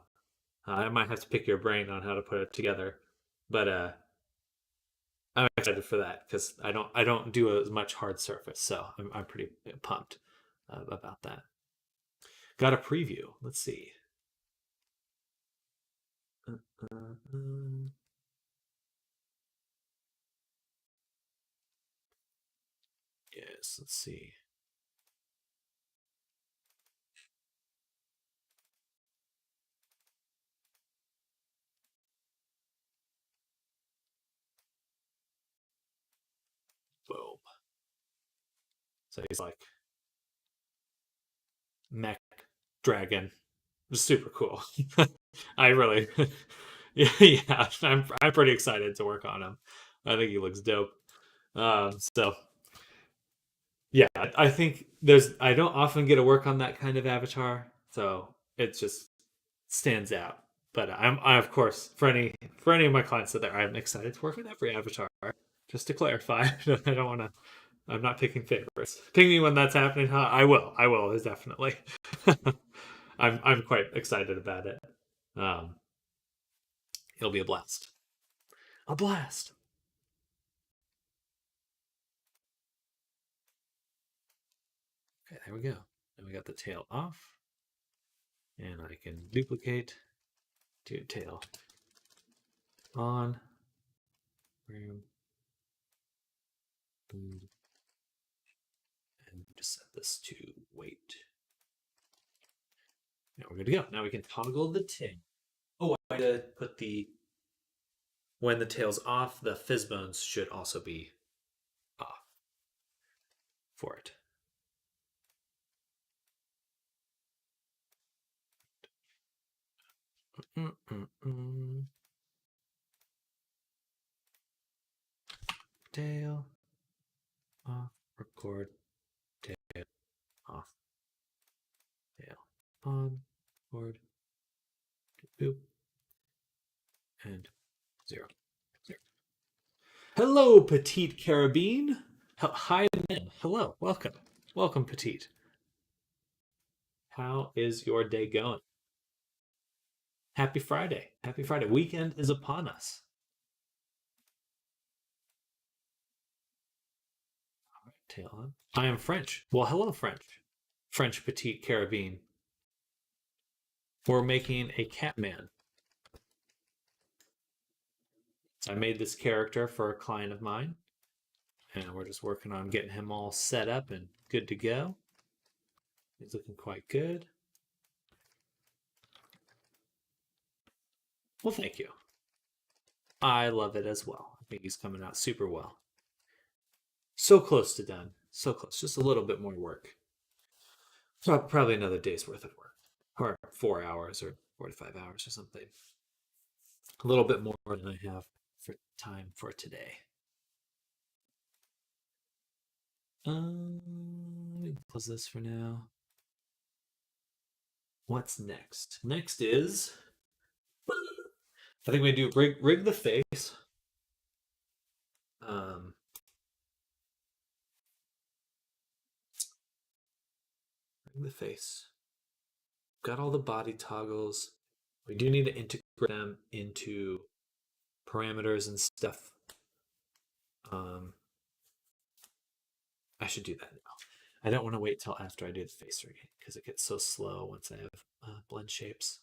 I might have to pick your brain on how to put it together. But I'm excited for that because I don't do as much hard surface, so I'm pretty pumped about that. Got a preview. Let's see. Yes, let's see. Boom. So he's like mech dragon. Super cool. I really, yeah, I'm pretty excited to work on him. I think he looks dope. So yeah, I think I don't often get to work on that kind of avatar, so it just stands out. But I of course for any of my clients out there, I'm excited to work with every avatar. Just to clarify, I don't want to. I'm not picking favorites. Ping me when that's happening. Huh? I will. I will. Is definitely. I'm quite excited about it. Um, it'll be a blast. A blast. Okay, there we go. And we got the tail off, and I can duplicate to tail on. Boom, boom, and just set this to weight. Now we're good to go. Now we can toggle the tail. Oh, I had to put when the tail's off, the fizz bones should also be off for it. Tail off, record, tail off, tail on, record, boop, and 0, 0. Hello, Petite Carabine. Hi, hello, welcome. Welcome, Petite. How is your day going? Happy Friday. Happy Friday. Weekend is upon us. All right, tail on. I am French. Well, hello, French. French Petite Carabine. We're making a Catman. I made this character for a client of mine, and we're just working on getting him all set up and good to go. He's looking quite good. Well, thank you. I love it as well. I think he's coming out super well. So close to done. So close. Just a little bit more work. Probably another day's worth of work, or 4 hours, or 4 to 5 hours, or something. A little bit more than I have for time for today. Let me close this for now. What's next? Next is, I think we do rig the face. Rig the face. Got all the body toggles. We do need to integrate them into parameters and stuff. I should do that now. I don't want to wait till after I do the face rigging because it gets so slow once I have blend shapes.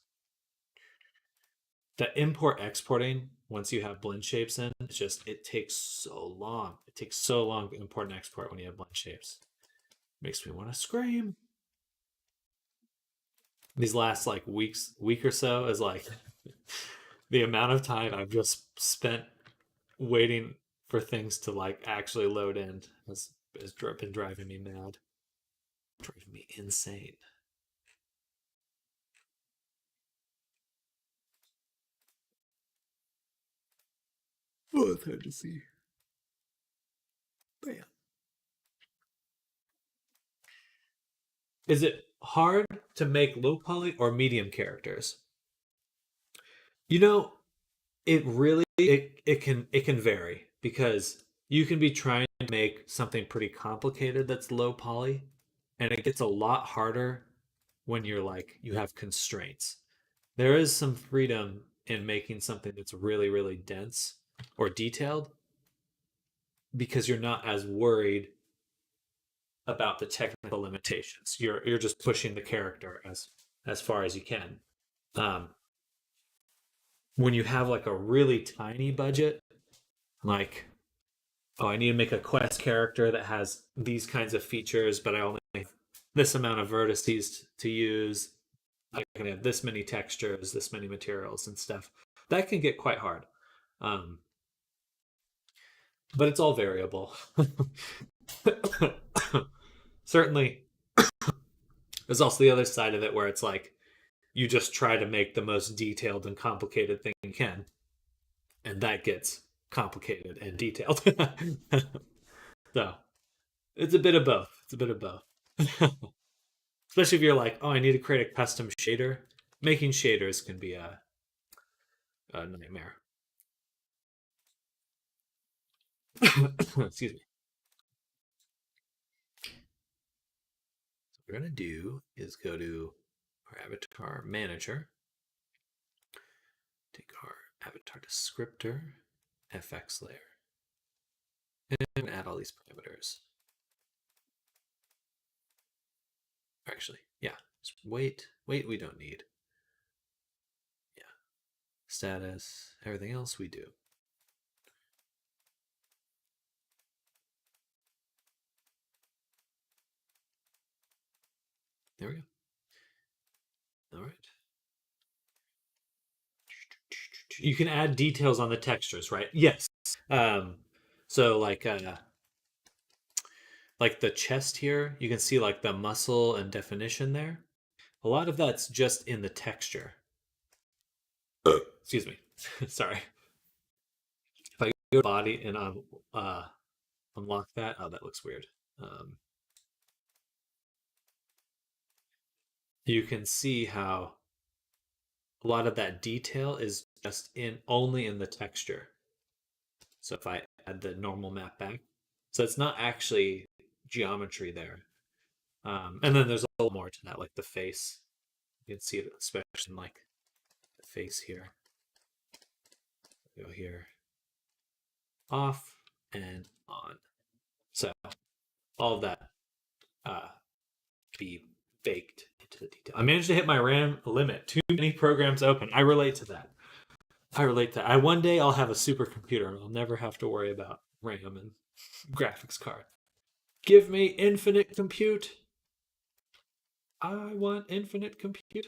The import exporting, once you have blend shapes in, it takes so long. It takes so long to import and export when you have blend shapes. Makes me want to scream. These last week or so is the amount of time I've just spent waiting for things to actually load in has been driving me mad. Driving me insane. Oh, it's hard to see. Bam. Is it hard to make low poly or medium characters? You know, it can vary because you can be trying to make something pretty complicated that's low poly, and it gets a lot harder when you have constraints. There is some freedom in making something that's really, really dense or detailed because you're not as worried about the technical limitations. You're just pushing the character as far as you can. Um, when you have a really tiny budget, like, oh, I need to make a quest character that has these kinds of features, but I only have this amount of vertices to use. I can have this many textures, this many materials and stuff. That can get quite hard. Um, but it's all variable. Certainly, there's also the other side of it where it's you just try to make the most detailed and complicated thing you can, and that gets complicated and detailed. So it's a bit of both. It's a bit of both. Especially if you're oh, I need to create a custom shader. Making shaders can be a nightmare. Excuse me. So what we're gonna do is go to our avatar manager, take our avatar descriptor, FX layer, and add all these parameters. Actually, yeah, weight we don't need. Yeah, status, everything else we do. There we go. All right. You can add details on the textures, right? Yes. Um, so like the chest here, you can see like the muscle and definition there. A lot of that's just in the texture. Excuse me. Sorry. If I go to body and unlock that, oh, that looks weird. You can see how a lot of that detail is just in only in the texture. So if I add the normal map back, so it's not actually geometry there. And then there's a little more to that, like the face. You can see it, especially in like the face here. Go here, off and on. So all of that be baked into the detail. I managed to hit my RAM limit. Too many programs open. I relate to that. I one day I'll have a supercomputer and I'll never have to worry about RAM and graphics card. Give me infinite compute. I want infinite compute.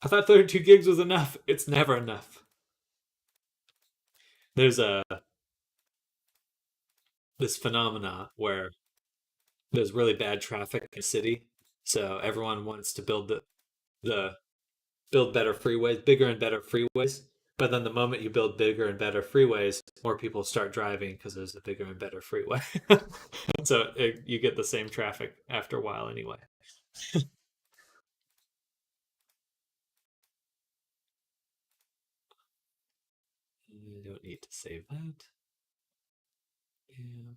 I thought 32 gigs was enough. It's never enough. There's this phenomena where there's really bad traffic in a city, so everyone wants to the build better freeways, bigger and better freeways. But then the moment you build bigger and better freeways, more people start driving because there's a bigger and better freeway. So you get the same traffic after a while anyway. You don't need to save that. Yeah.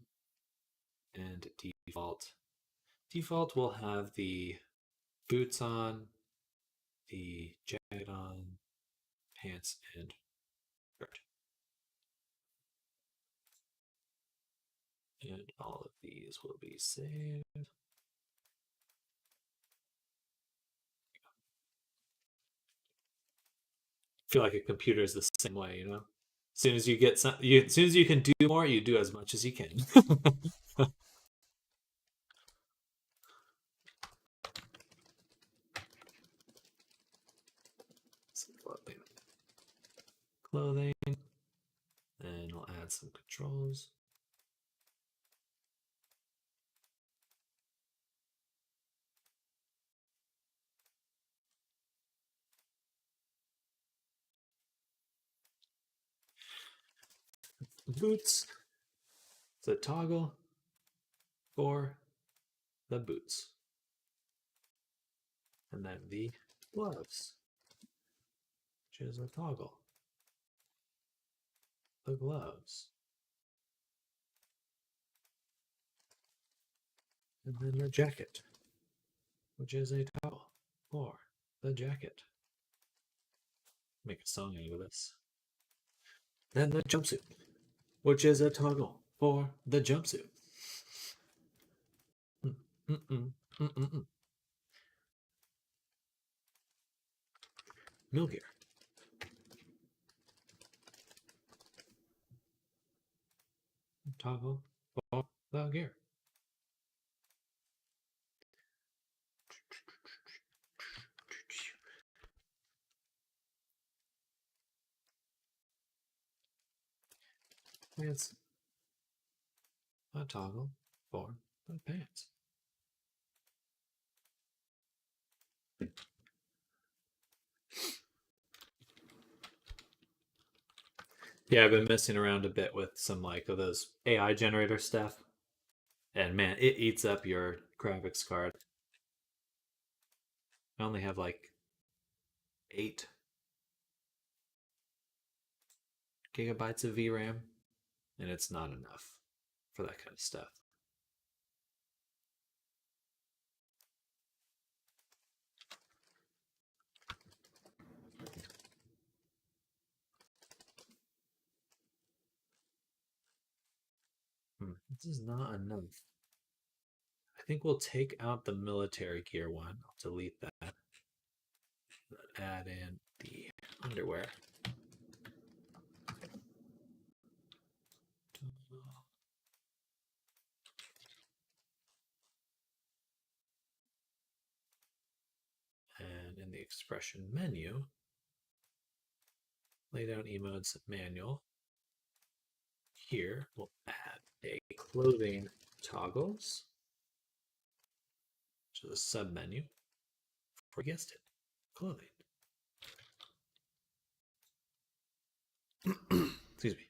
And default will have the boots on, the jacket on, pants, and shirt. And all of these will be saved. I feel like a computer is the same way, you know? As soon as you get as soon as you can do more, you do as much as you can. Clothing. And we'll add some controls. Boots. The toggle for the boots. And then the gloves, which is a toggle. The gloves. And then the jacket, which is a towel for the jacket. Make a song out of this. Then the jumpsuit, which is a toggle for the jumpsuit. Mill gear. Toggle for the gear. Pants. A toggle for the pants. Yeah, I've been messing around a bit with some like of those AI generator stuff. And man, it eats up your graphics card. I only have like 8 gigabytes of VRAM, and it's not enough for that kind of stuff. This is not enough. I think we'll take out the military gear one. I'll delete that. Add in the underwear. And in the expression menu, lay down emotes manual. Here we'll add a clothing toggles to the sub menu. We guessed it, clothing. Excuse me.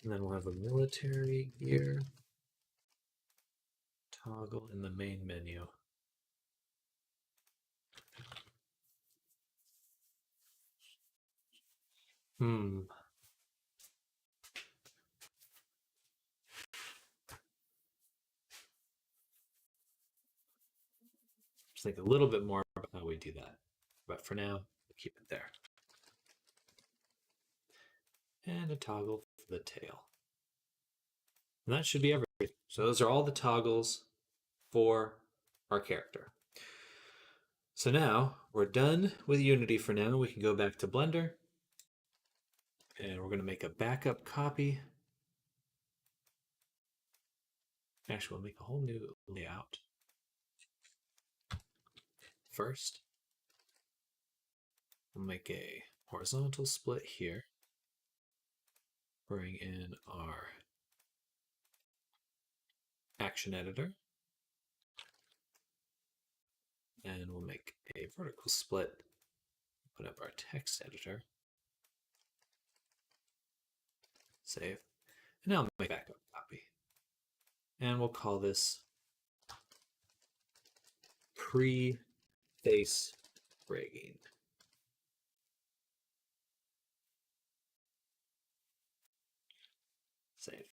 And then we'll have a military gear toggle in the main menu. Just think a little bit more about how we do that. But for now, we'll keep it there. And a toggle for the tail. And that should be everything. So those are all the toggles for our character. So now we're done with Unity for now. We can go back to Blender. And we're going to make a backup copy. Actually, we'll make a whole new layout. First, we'll make a horizontal split here. Bring in our action editor. And we'll make a vertical split. Put up our text editor. Save. And now I'll make a backup copy. And we'll call this pre-face rigging. Save.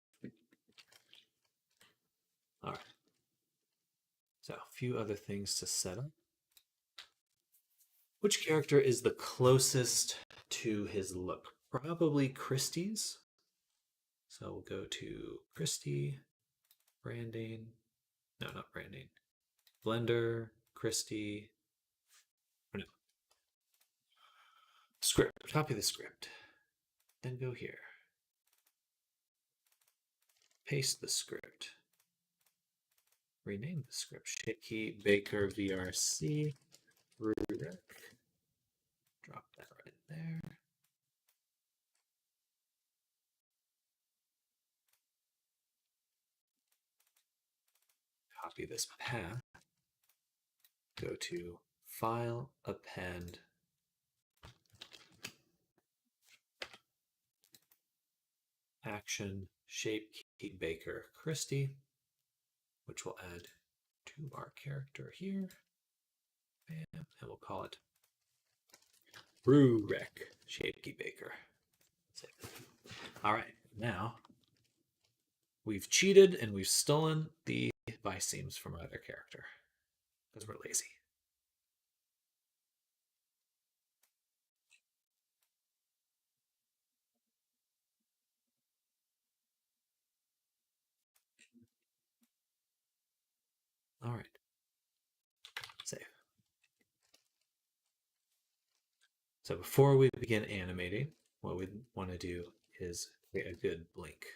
All right. So a few other things to set up. Which character is the closest to his look? Probably Christie's. So we'll go to Christie, branding. No, not branding. Blender, Christie. Or no. Script. Copy the script. Then go here. Paste the script. Rename the script. Shaky Baker VRC. Rurek. Drop that right there. Copy this path. Go to File, Append. Action, Shape Key Baker Christie, which will add to our character here. Bam, and we'll call it Rurek Shaky Baker. All right, now we've cheated and we've stolen the vice seams from our other character because we're lazy. All right, save. So before we begin animating, what we want to do is create a good blink.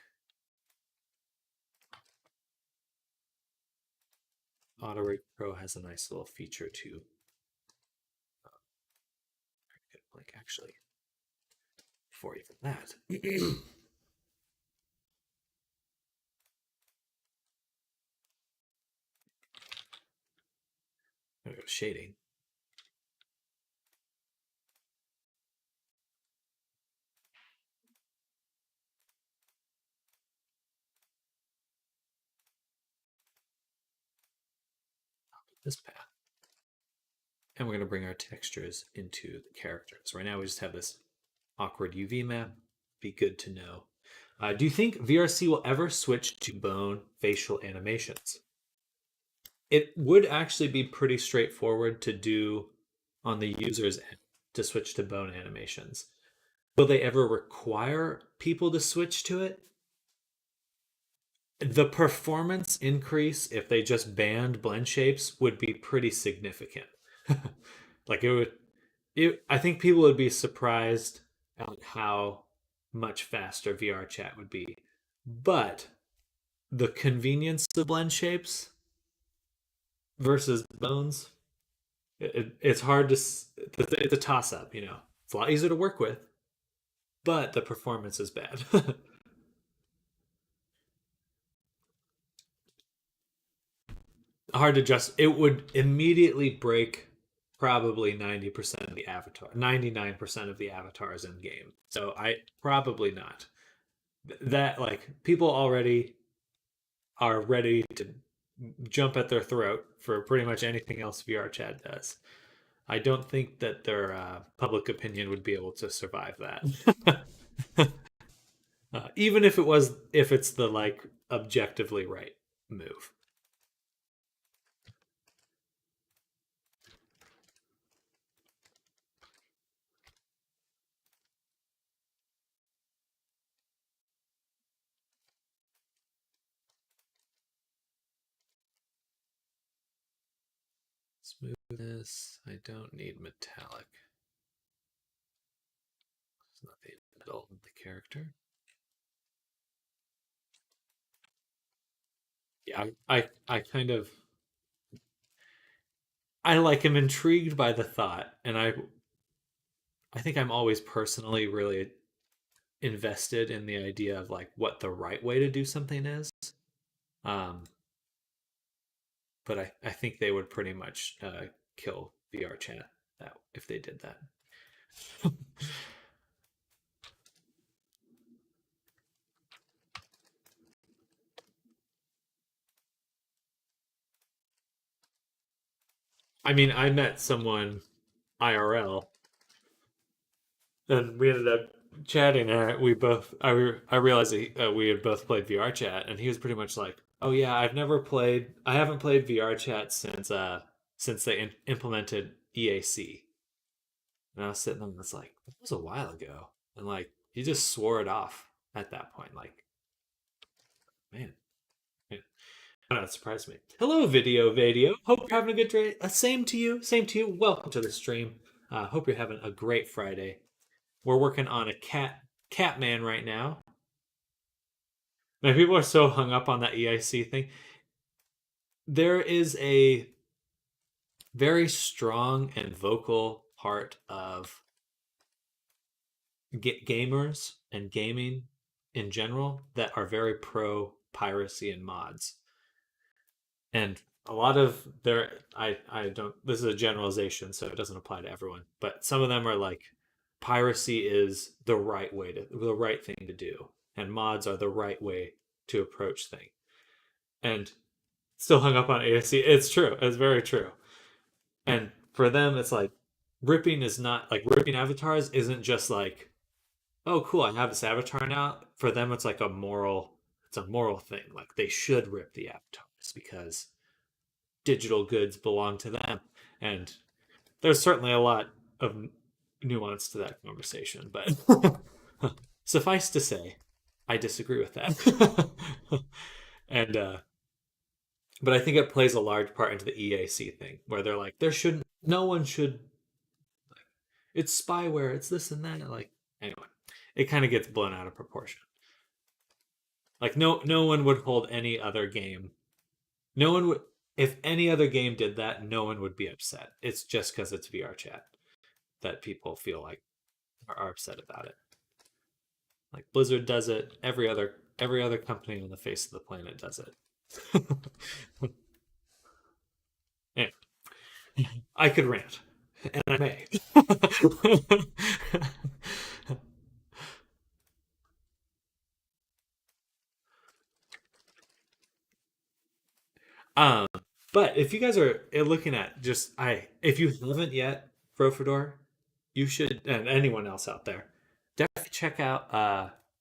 AutoRig Pro has a nice little feature to good blink actually. Before even that. I'm gonna go to shading. this path. And we're going to bring our textures into the characters. Right now we just have this awkward UV map. Be good to know. Do you think VRC will ever switch to bone facial animations? It would actually be pretty straightforward to do on the user's end to switch to bone animations. Will they ever require people to switch to it? The performance increase if they just banned blend shapes would be pretty significant. Like I think people would be surprised at how much faster VR chat would be. But the convenience of blend shapes versus bones, it's hard to, it's a toss up, you know. It's a lot easier to work with, but the performance is bad. Hard to just, it would immediately break probably 90% of the avatar, 99% of the avatars in game. So I probably not. That, like, people already are ready to jump at their throat for pretty much anything else VR chat does. I don't think that their public opinion would be able to survive that. Even if if it's the like objectively right move. Smoothness. I don't need metallic. It's not the metal of the character. Yeah, I kind of, I like am intrigued by the thought, and I think I'm always personally really invested in the idea of like what the right way to do something is. Um, but I think they would pretty much kill VR chat that if they did that. I mean, I met someone IRL, and we ended up chatting. And we both, I realized we had both played VR chat, and he was pretty much like, "Oh yeah, I haven't played VR chat since they implemented EAC." And I was sitting there and was like, "That was a while ago," and like he just swore it off at that point. Like, man, man. I don't know, it surprised me. Hello, video. Hope you're having a good day. Same to you. Same to you. Welcome to the stream. Hope you're having a great Friday. We're working on a Catman right now. Man, people are so hung up on that EIC thing. There is a very strong and vocal part of gamers and gaming in general that are very pro piracy and mods. And a lot of their, I don't, this is a generalization, so it doesn't apply to everyone, but some of them are like, piracy is the right thing to do, and mods are the right way to approach things. And still hung up on ASC. It's true. It's very true. And for them, it's like ripping is not like ripping avatars isn't just like, oh cool, I have this avatar now. For them, it's like it's a moral thing. Like they should rip the avatars because digital goods belong to them. And there's certainly a lot of nuance to that conversation, but suffice to say, I disagree with that. And but I think it plays a large part into the EAC thing where they're like, no one should, like, it's spyware, it's this and that. Like, anyway, it kind of gets blown out of proportion. Like, no one would hold any other game. No one would, if any other game did that, no one would be upset. It's just because it's VR chat that people feel like are upset about it. Like Blizzard does it, every other company on the face of the planet does it. Anyway, I could rant, and I may. um, But if you guys are looking at just if you haven't yet, Profidor, you should, and anyone else out there, definitely check out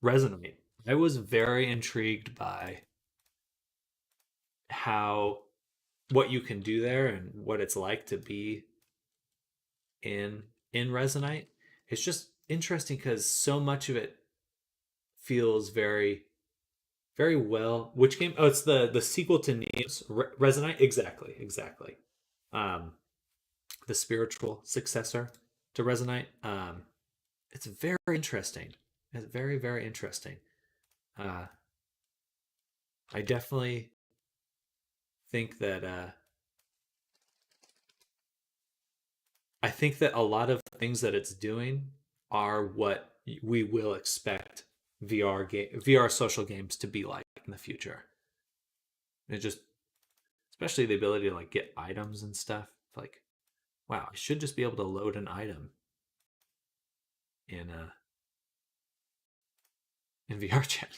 Resonate. I was very intrigued by how what you can do there and what it's like to be in Resonate. It's just interesting because so much of it feels very very well. Which game? Oh, it's the sequel to Neos Resonate. Exactly, exactly. Um, the spiritual successor to Resonate. It's very interesting. It's very very interesting. Uh, I definitely think that I think that a lot of things that it's doing are what we will expect VR social games to be like in the future. It just, especially the ability to like get items and stuff. Like, wow, I should just be able to load an item in VR chat.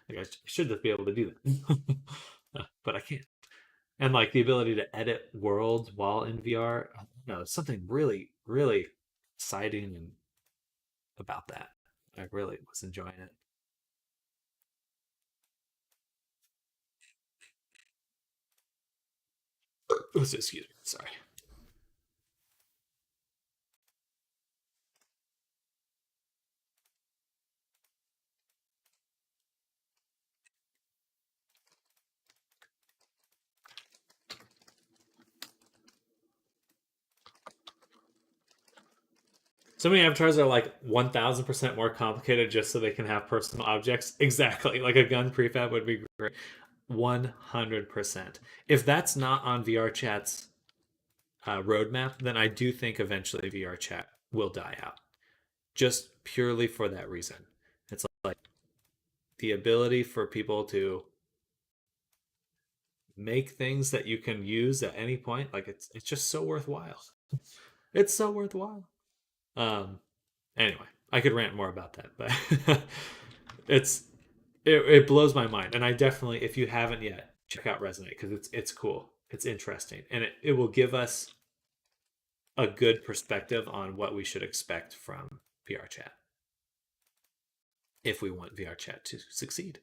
Like, I should just be able to do that, but I can't. And like the ability to edit worlds while in VR, I don't know, something really, really exciting and about that. I really was enjoying it. Excuse me, sorry. So many avatars are like 1000% more complicated just so they can have personal objects. Exactly. Like a gun prefab would be great. 100%. If that's not on VR chat's roadmap, then I do think eventually VR chat will die out. Just purely for that reason. It's like the ability for people to make things that you can use at any point. Like it's just so worthwhile. It's so worthwhile. Um, Anyway, I could rant more about that, but it's it blows my mind. And I definitely, if you haven't yet, check out Resonate because it's cool. It's interesting, and it will give us a good perspective on what we should expect from VR chat if we want VR chat to succeed.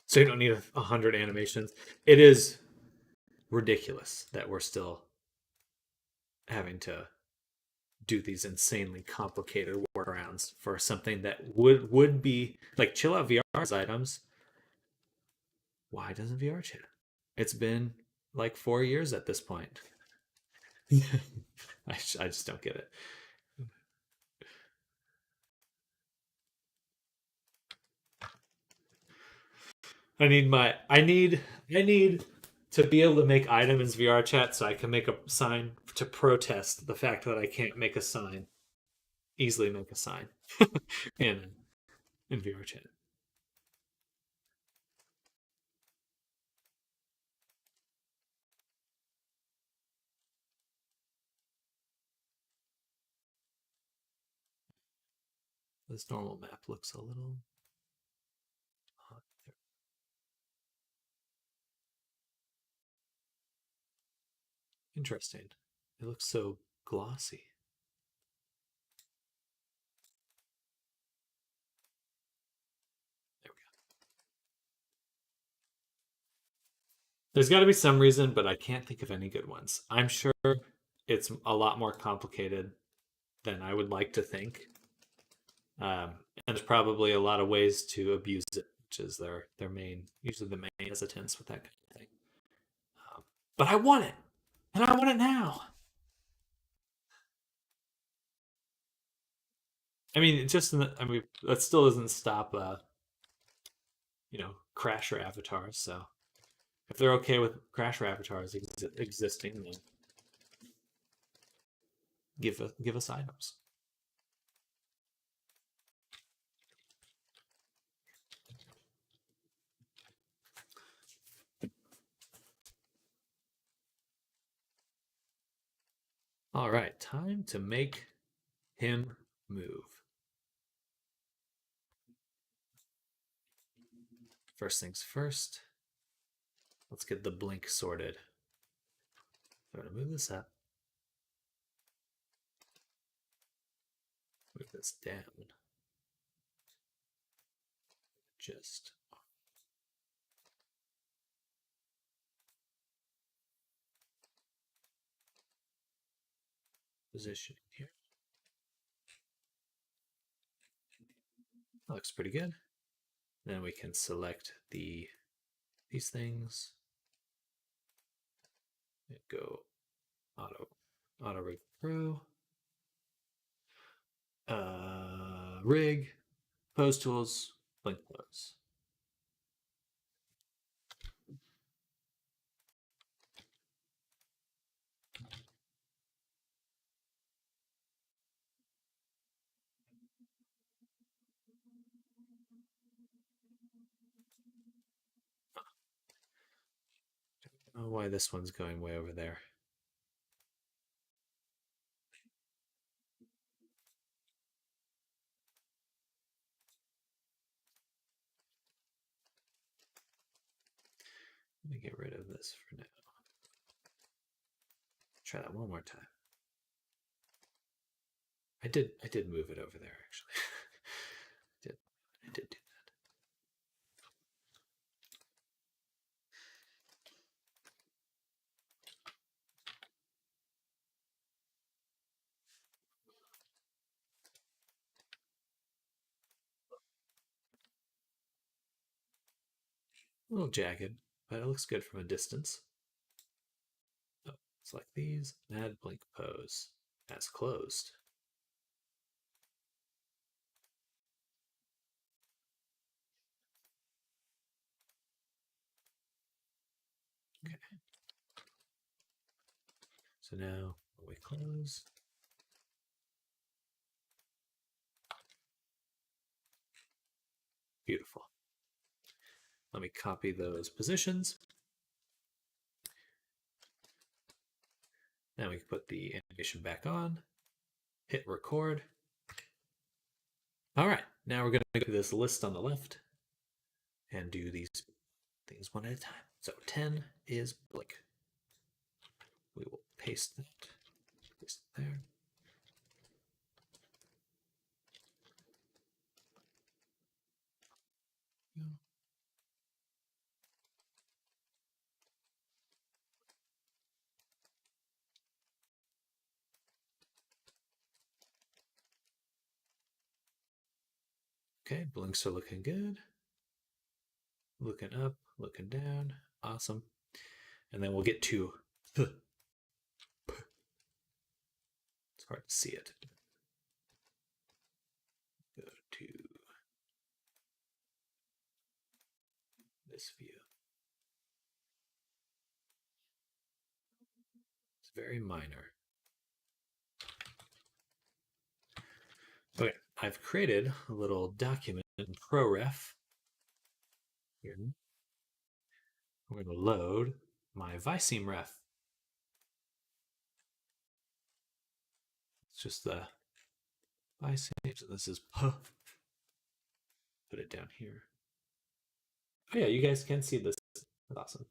So you don't need 100 animations. It is ridiculous that we're still having to do these insanely complicated workarounds for something that would be like chill out VR's items. Why doesn't VR chat? It's been like 4 years at this point. I just don't get it. I need to be able to make items in VR chat so I can make a sign to protest the fact that I can't make a sign easily make a sign in VR chat. This normal map looks a little odd. Interesting. It looks so glossy. There we go. There's got to be some reason, but I can't think of any good ones. I'm sure it's a lot more complicated than I would like to think. And there's probably a lot of ways to abuse it, which is their main, usually the main hesitance with that kind of thing. But I want it, and I want it now. I mean, I mean, that still doesn't stop, Crasher avatars. So if they're okay with Crasher avatars existing, then give us items. All right, time to make him move. First things first, let's get the blink sorted. I'm going to move this up. Move this down. Just position here. That looks pretty good. Then we can select these things. And go auto rig pro. Rig, pose tools, blink pose. I don't know why this one's going way over there. Let me get rid of this for now. Try that one more time. I did move it over there actually. I did do that. A little jagged, but it looks good from a distance. Oh, select these, add blink pose as closed. Okay. So now when we close, beautiful. Let me copy those positions. Now we can put the animation back on, hit record. All right, now we're going to go to this list on the left and do these things one at a time. So 10 is blink. We will paste that. Paste it there. Okay, blinks are looking good. Looking up, looking down. Awesome. And then we'll get to it's hard to see it. Go to this view. It's very minor. Okay, I've created a little document in ProRef. Here. We're going to load my Viseam ref. It's just the Viseam. So this is put it down here. Oh yeah, you guys can see this. That's awesome.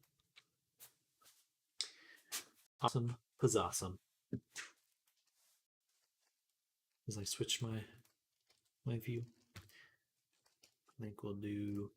Awesome, awesome. As I switch my view, I think we'll do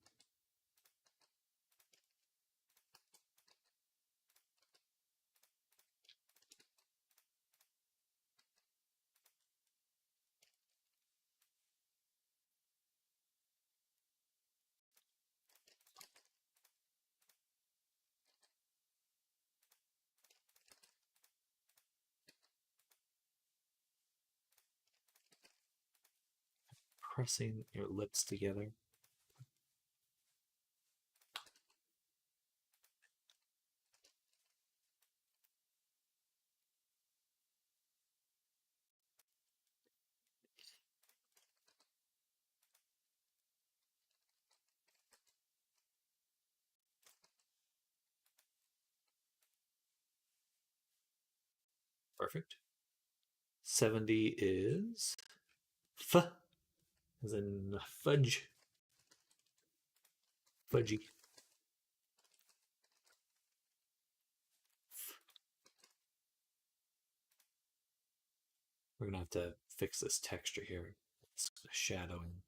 pressing your lips together. Perfect. 70 is f, as in fudge. Fudgy. We're going to have to fix this texture here. It's shadowing.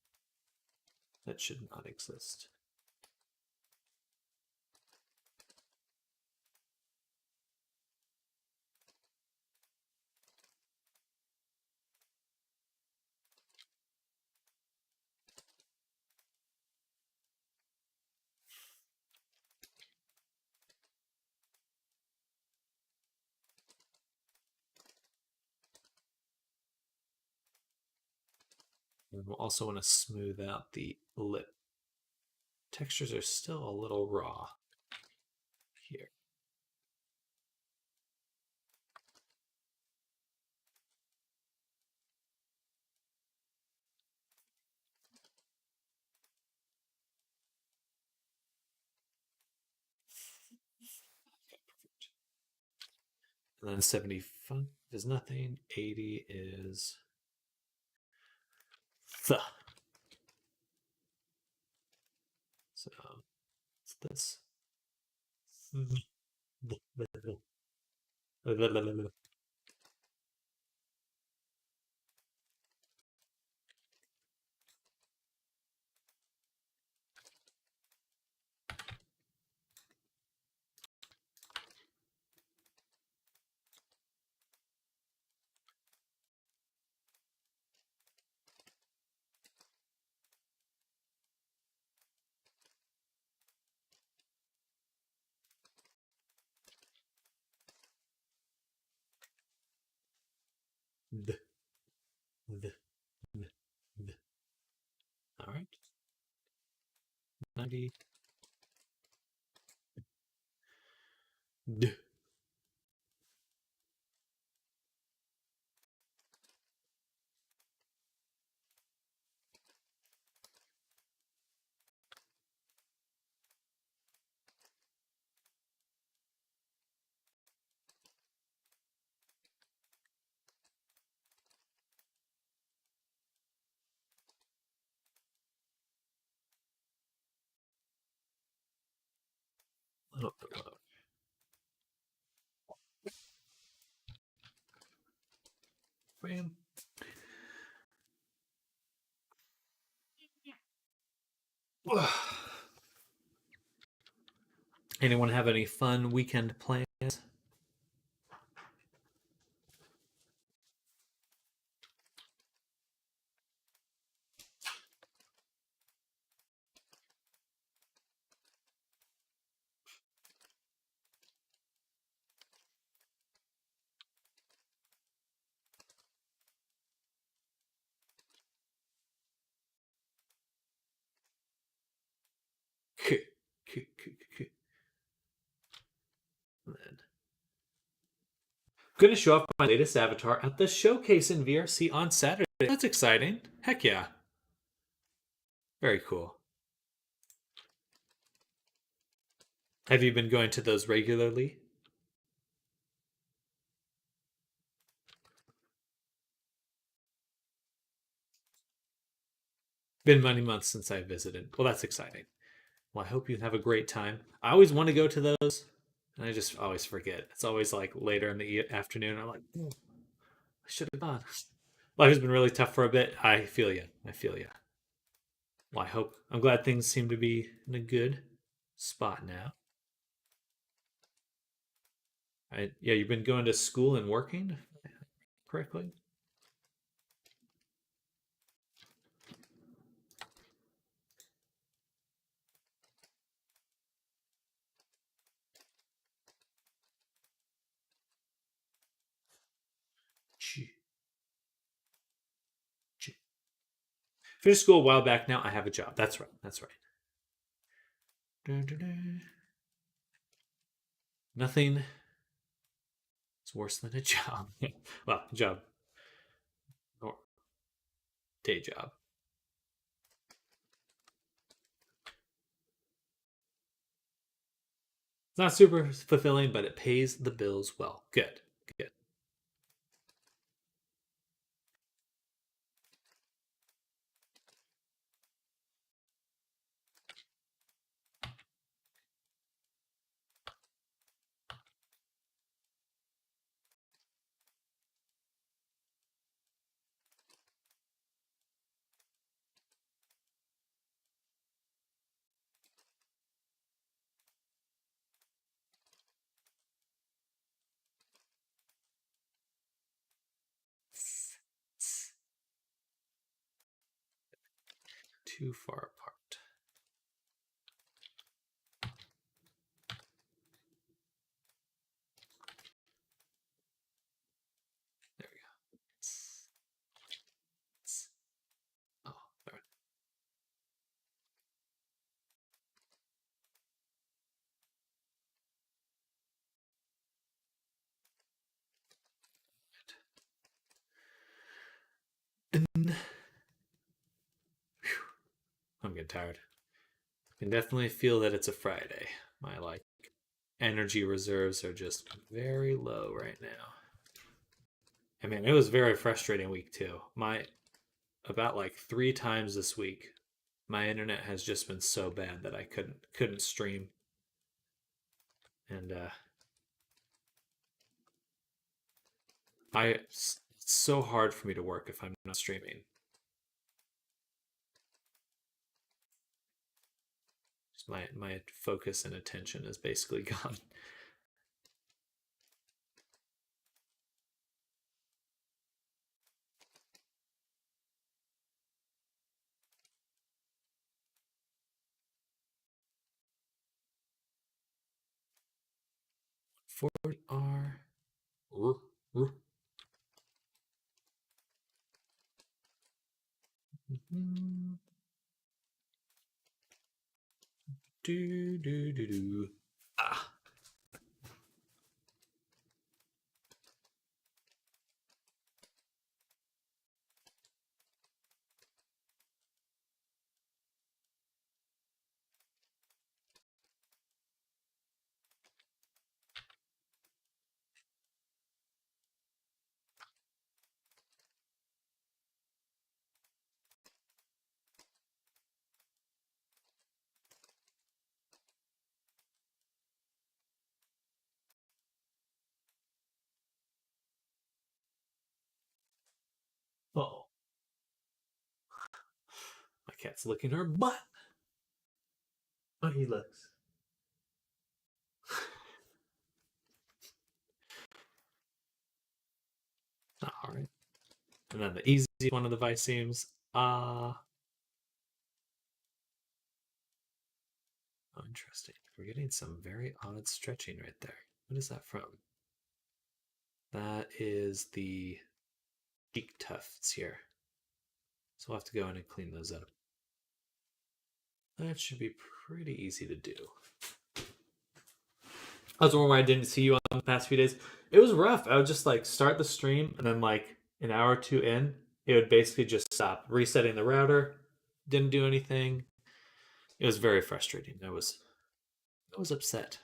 That should not exist. And we'll also want to smooth out the lip. Textures are still a little raw here. Okay, perfect. And then 75 is nothing. 80 is the. So it's this. All right. 90. Little bit low. Bam. Anyone have any fun weekend plans? Then going to show off my latest avatar at the showcase in VRC on Saturday. That's exciting. Heck yeah. Very cool. Have you been going to those regularly? Been many months since I visited. Well, that's exciting. Well, I hope you have a great time. I always want to go to those, and I just always forget. It's always like later in the afternoon. I'm like, I should have gone. Life has been really tough for a bit. I feel you. I feel you. Well, I'm glad things seem to be in a good spot now. Yeah, you've been going to school and working correctly? Finished school a while back now. I have a job. That's right. That's right. Nothing is worse than a job. Well, job or day job. It's not super fulfilling, but it pays the bills well. Good. Good. too far apart. There we go. Oh, there. And I'm getting tired. I can definitely feel that it's a Friday. My energy reserves are just very low right now. I mean, it was very frustrating week too. About like 3 times this week, my internet has just been so bad that I couldn't stream. And it's so hard for me to work if I'm not streaming. Just my focus and attention is basically gone. R. Do do do do. Ah. Oh. My cat's licking her butt. Oh, he looks. All right. And then the easy one of the vice seems. Oh, interesting. We're getting some very odd stretching right there. What is that from? That is the cheek tufts here. So we'll have to go in and clean those up. That should be pretty easy to do. I was the one where I didn't see you on the past few days. It was rough. I would just like start the stream and then like an hour or two in, it would basically just stop. Resetting the router, didn't do anything. It was very frustrating. I was upset.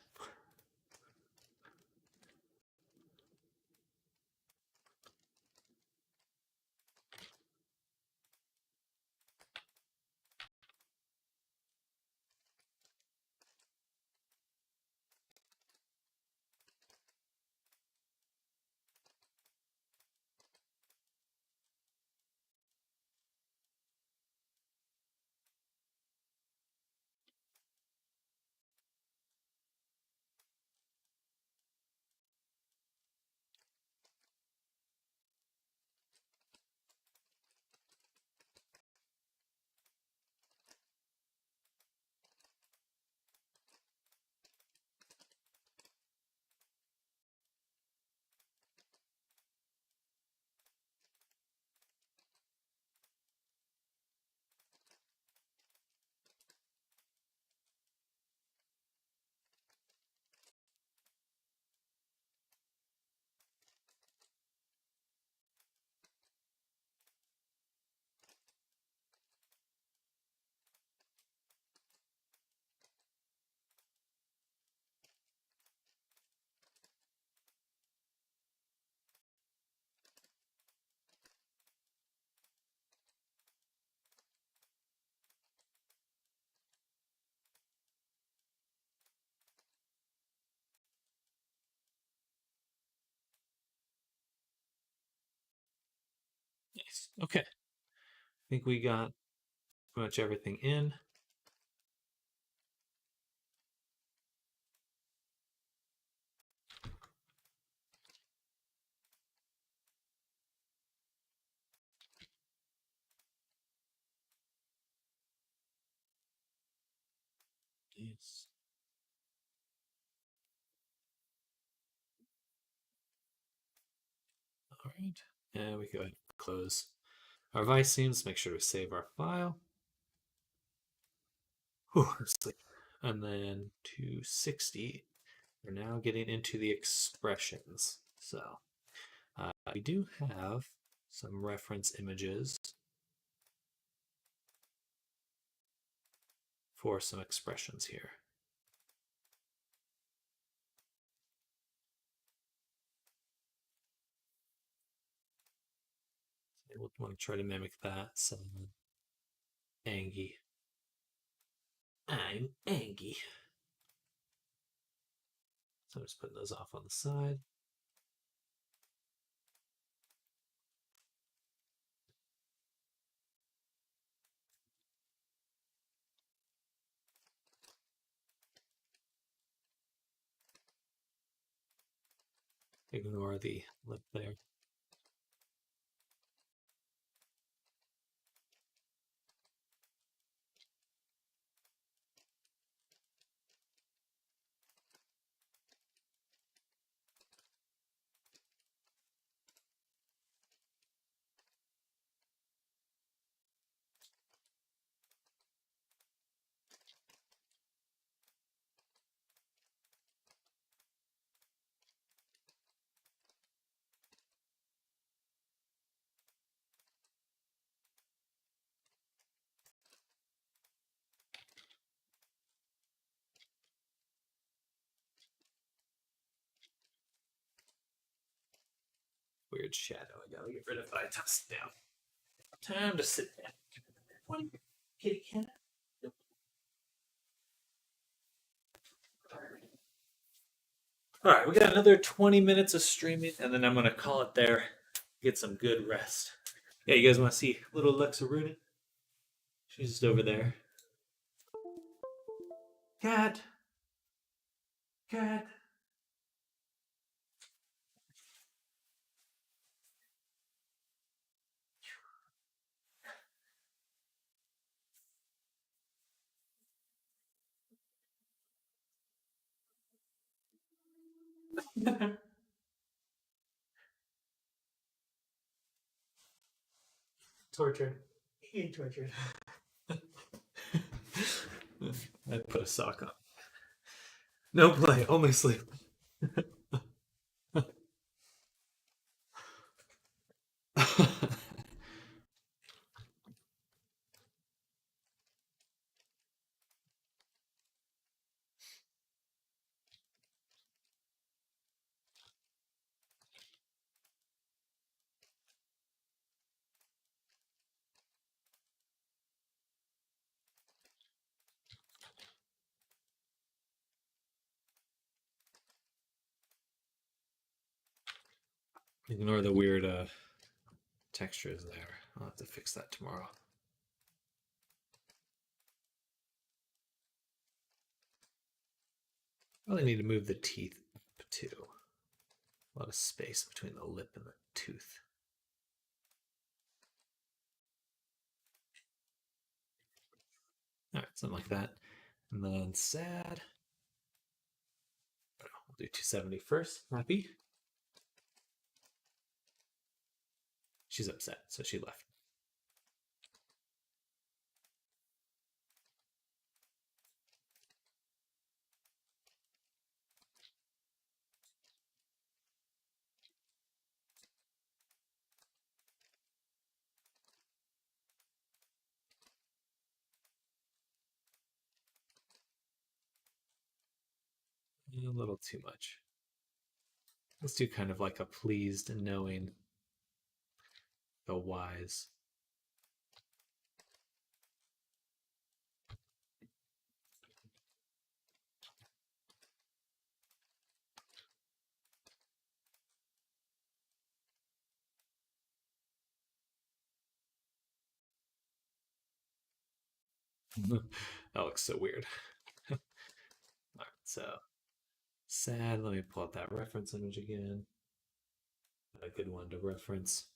Nice. Okay. I think we got pretty much everything in. right. And we go ahead and close our Vice scenes. Make sure to save our file. Whew, sleep. And then 260. We're now getting into the expressions. So we do have some reference images for some expressions here. We'll want to try to mimic that. Some Angie. I'm Angie. So I'm just putting those off on the side. Ignore the lip there. Weird shadow. I gotta get rid of that. Sit down. Time to sit down. One kitty cat. All right, we got another 20 minutes of streaming, and then I'm gonna call it there. Get some good rest. Yeah, you guys want to see little Alexa Rooney? She's just over there. Cat. Cat. Tortured. He tortured. I put a sock on. No play, only sleep. Ignore the weird textures there. I'll have to fix that tomorrow. Probably need to move the teeth up too. A lot of space between the lip and the tooth. All right, something like that. And then sad. We'll do 270 first. Happy. She's upset, so she left. A little too much. Let's do kind of like a pleased knowing the wise. That looks so weird. All right, so sad. Let me pull up that reference image again. A good one to reference.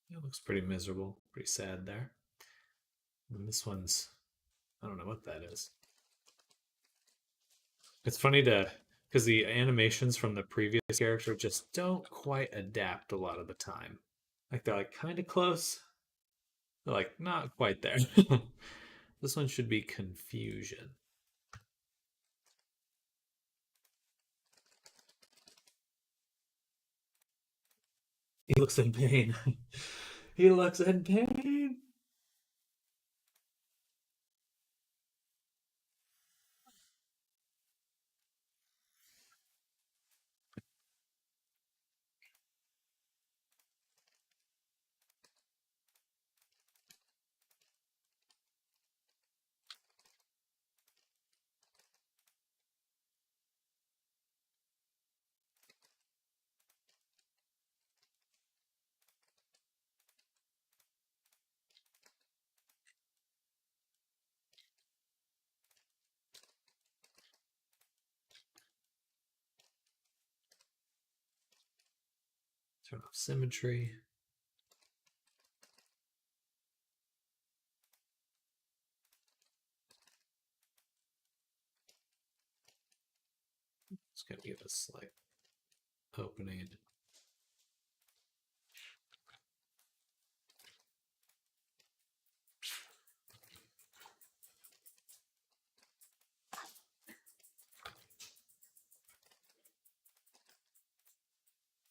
It looks pretty miserable, pretty sad there. And this one's, I don't know what that is. It's funny to, because the animations from the previous character just don't quite adapt a lot of the time. Like they're like kind of close, they're like not quite there. This one should be confusion. He looks in pain. He looks in pain. Turn off symmetry. It's gonna give us like opening.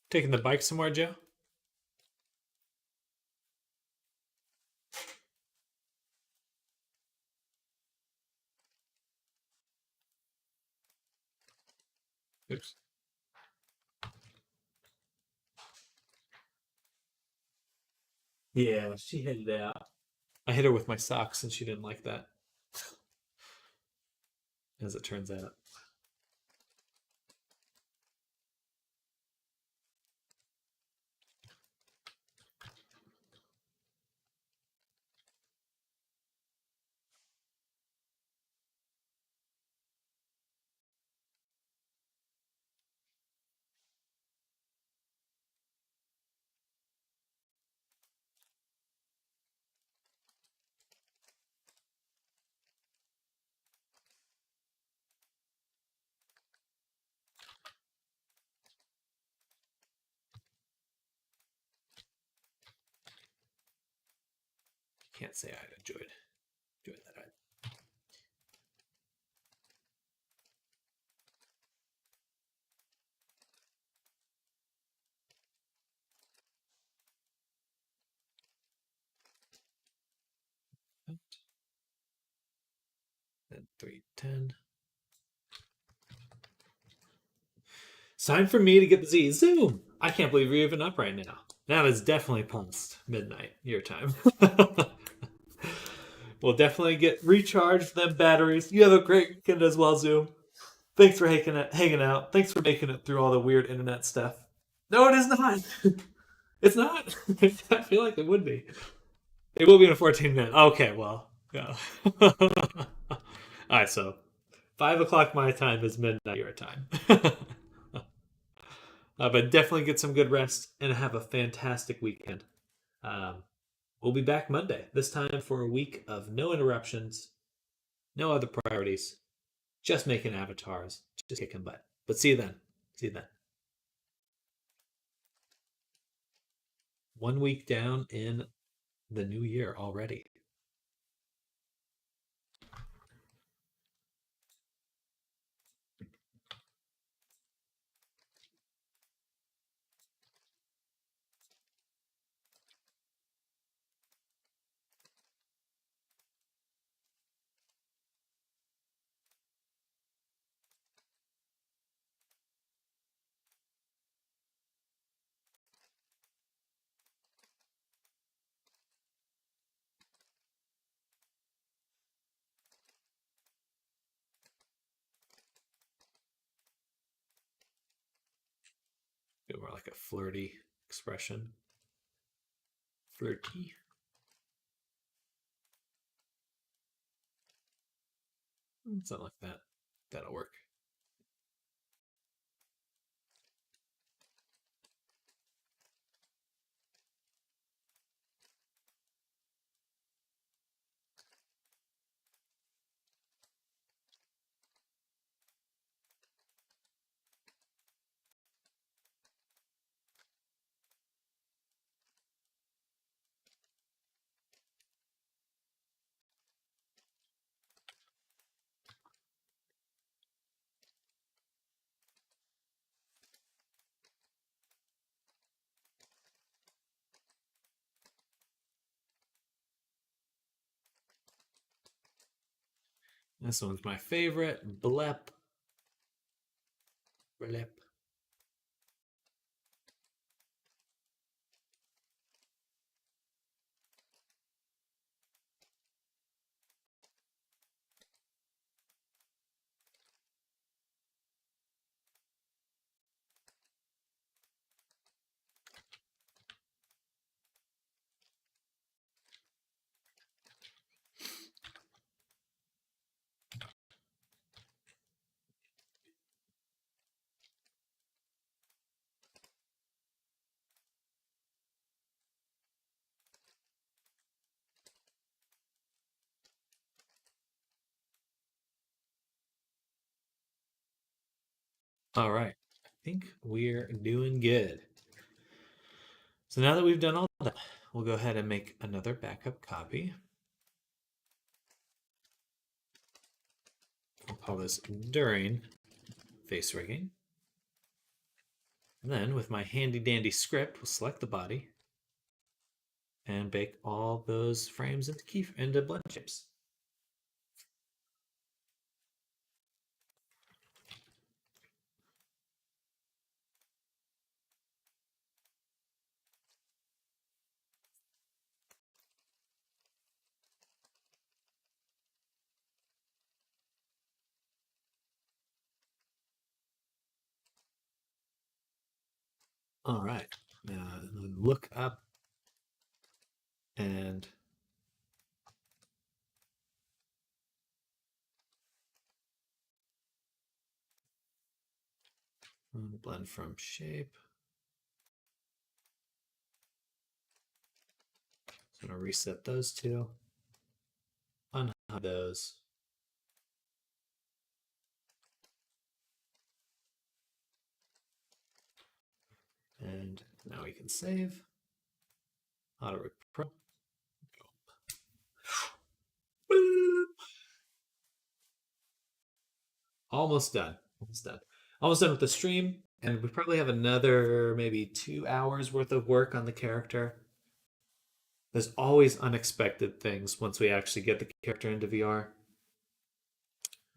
Taking the bike somewhere, Joe? Oops. Yeah, she hit it out. I hit her with my socks and she didn't like that, as it turns out. Can't say I enjoyed that. Then 310. It's time for me to get the Z. Zoom! I can't believe you're even up right now. Now it's definitely past midnight your time. We'll definitely get recharged them batteries. You have a great weekend as well, Zoom. Thanks for hanging out. Thanks for making it through all the weird internet stuff. No, it is not. It's not. I feel like it would be. It will be in a 14-minute. Okay, well, yeah. All right, so 5 o'clock my time is midnight your time. But definitely get some good rest and have a fantastic weekend. Um, we'll be back Monday, this time for a week of no interruptions, no other priorities, just making avatars, just kicking butt. But see you then. See you then. 1 week down in the new year already. Bit more like a flirty expression. Flirty. Something like that. That'll work. This one's my favorite. Blep. Blep. All right. I think we're doing good. So now that we've done all that, we'll go ahead and make another backup copy. I'll call this during face rigging. And then with my handy dandy script, we'll select the body and bake all those frames into blend shapes. All right. Look up and blend from shape. So I'm going to reset those two, unhide those. And now we can save. Auto Pro. Almost done. Almost done. Almost done with the stream. And we probably have another maybe 2 hours worth of work on the character. There's always unexpected things once we actually get the character into VR.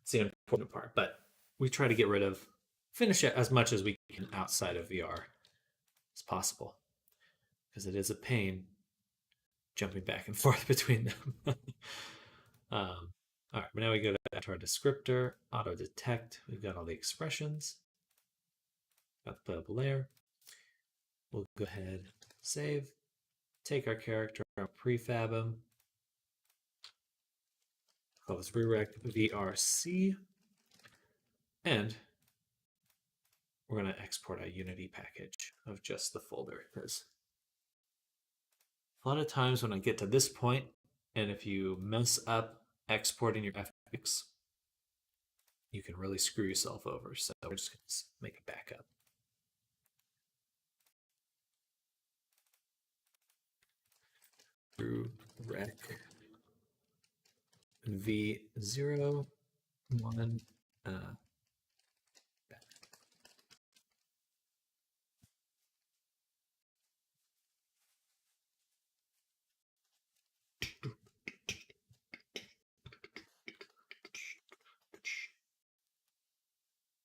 It's the important part. But we try to finish it as much as we can outside of VR as possible. Because it is a pain jumping back and forth between them. All right, but now we go back to our descriptor, auto detect. We've got all the expressions. Got the playable layer. We'll go ahead, save, take our character, prefab him. Call this rerect VRC. And we're going to export a Unity package of just the folder, because a lot of times when I get to this point, and if you mess up exporting your FX, you can really screw yourself over. So we're just going to make a backup. Through rec v0 1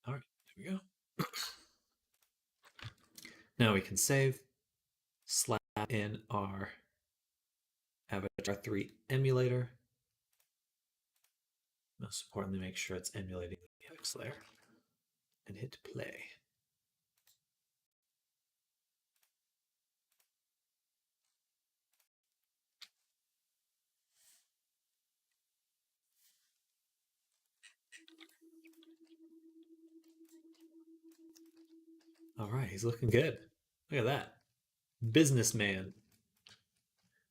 all right, there we go. Now we can save, slap in our Avatar 3 emulator. Most importantly, make sure it's emulating the FX layer, and hit play. All right, he's looking good. Look at that. Businessman.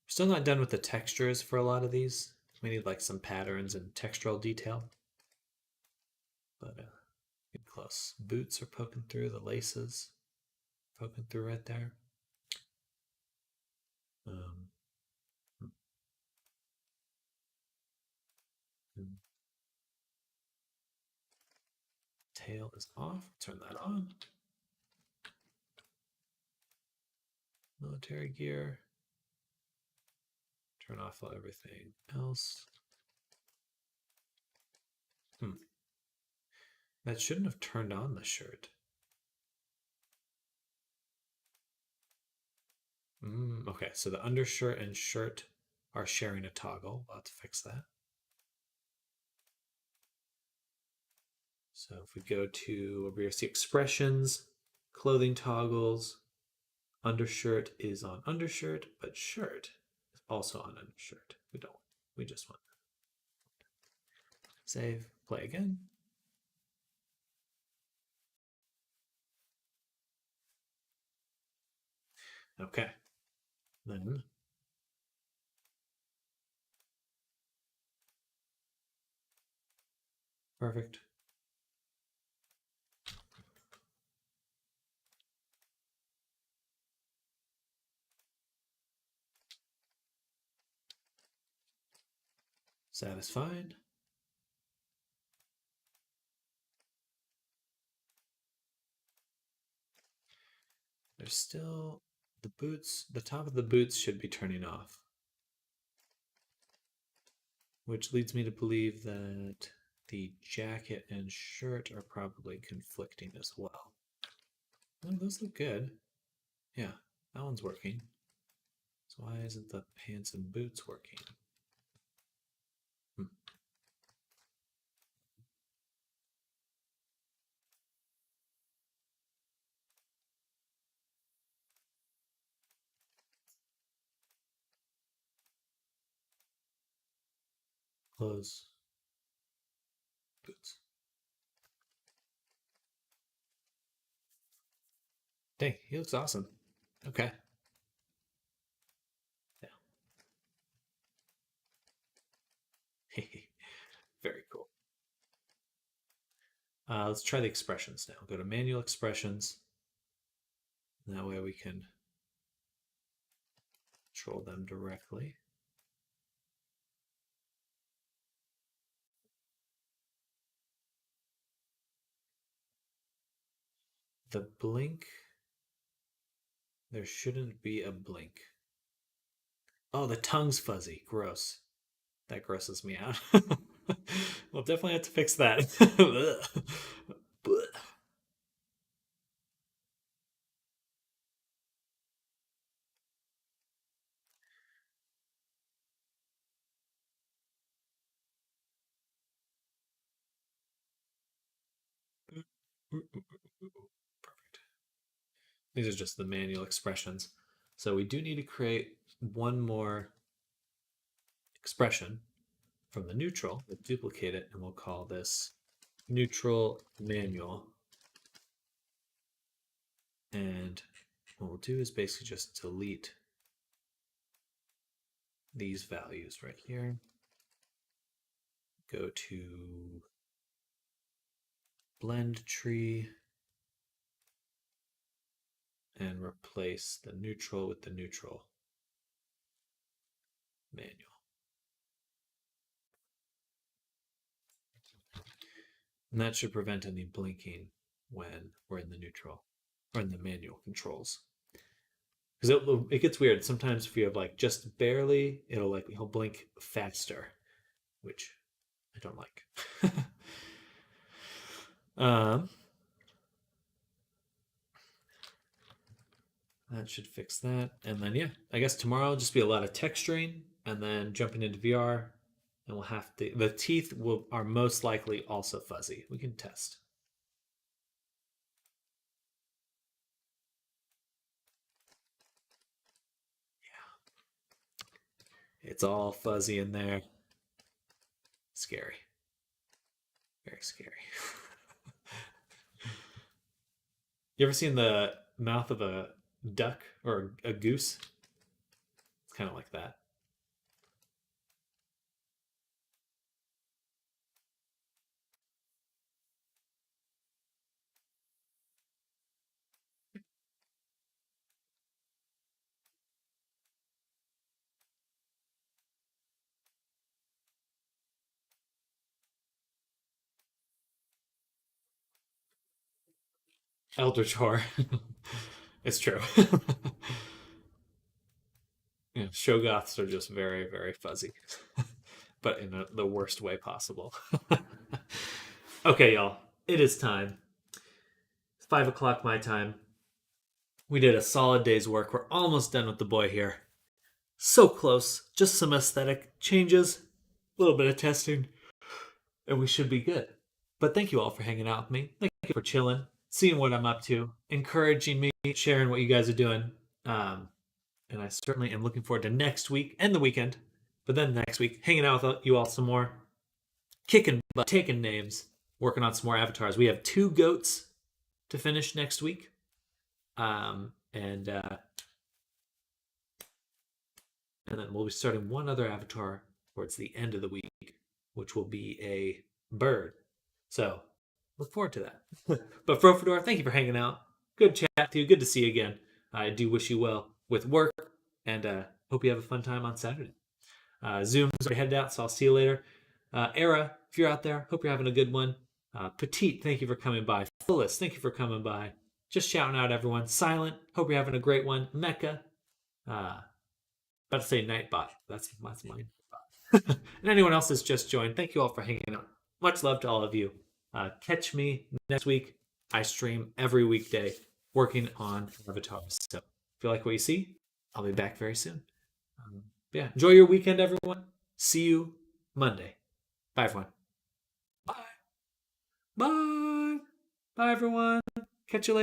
We're still not done with the textures for a lot of these. We need like some patterns and textural detail. But get close. Boots are poking through, the laces poking through right there. Tail is off. Turn that on. Military gear. Turn off everything else. That shouldn't have turned on the shirt. Okay, so the undershirt and shirt are sharing a toggle. I'll have to fix that. So if we go to over here, see expressions, clothing toggles, undershirt is on undershirt, but shirt is also on undershirt. We just want save, play again. Okay, then perfect. Satisfied. There's still the boots. The top of the boots should be turning off. Which leads me to believe that the jacket and shirt are probably conflicting as well. Oh, those look good. Yeah, that one's working. So why isn't the pants and boots working? Hmm. Clothes, boots. Dang, he looks awesome. Okay. Yeah. Very cool. Let's try the expressions now. Go to manual expressions. That way we can control them directly. The blink, there shouldn't be a blink. Oh, the tongue's fuzzy. Gross. That grosses me out. We'll definitely have to fix that. Perfect. These are just the manual expressions. So we do need to create one more expression from the neutral. We'll duplicate it and we'll call this neutral manual. And what we'll do is basically just delete these values right here. Go to blend tree and replace the neutral with the neutral manual. And that should prevent any blinking when we're in the neutral or in the manual controls. Because it gets weird. Sometimes if you have like just barely, he'll blink faster, which I don't like. um, that should fix that. And then yeah, I guess tomorrow will just be a lot of texturing and then jumping into VR. And we'll have to the teeth are most likely also fuzzy. We can test. It's all fuzzy in there. Scary. Very scary. You ever seen the mouth of a duck or a goose? It's kind of like that. Eldritch horror. It's true. Yeah, Shogoths are just very, very fuzzy, but in the worst way possible. Okay, y'all. It is time. It's 5 o'clock my time. We did a solid day's work. We're almost done with the boy here. So close. Just some aesthetic changes, a little bit of testing, and we should be good. But thank you all for hanging out with me. Thank you for chilling, seeing what I'm up to, encouraging me, sharing what you guys are doing. And I certainly am looking forward to next week and the weekend. But then next week, hanging out with you all some more, kicking butt, taking names, working on some more avatars. We have 2 goats to finish next week. And then we'll be starting one other avatar towards the end of the week, which will be a bird. So look forward to that. But Frofador, thank you for hanging out. Good chat to you. Good to see you again. I do wish you well with work, and hope you have a fun time on Saturday. Zoom's already headed out, so I'll see you later. Era, if you're out there, hope you're having a good one. Petite, thank you for coming by. Phyllis, thank you for coming by. Just shouting out everyone. Silent, hope you're having a great one. Mecca, about to say Nightbot. That's mine. And anyone else that's just joined, thank you all for hanging out. Much love to all of you. Catch me next week. I stream every weekday working on avatars. So if you like what you see, I'll be back very soon. Yeah, enjoy your weekend, everyone. See you Monday. Bye, everyone. Bye. Bye. Bye, everyone. Catch you later.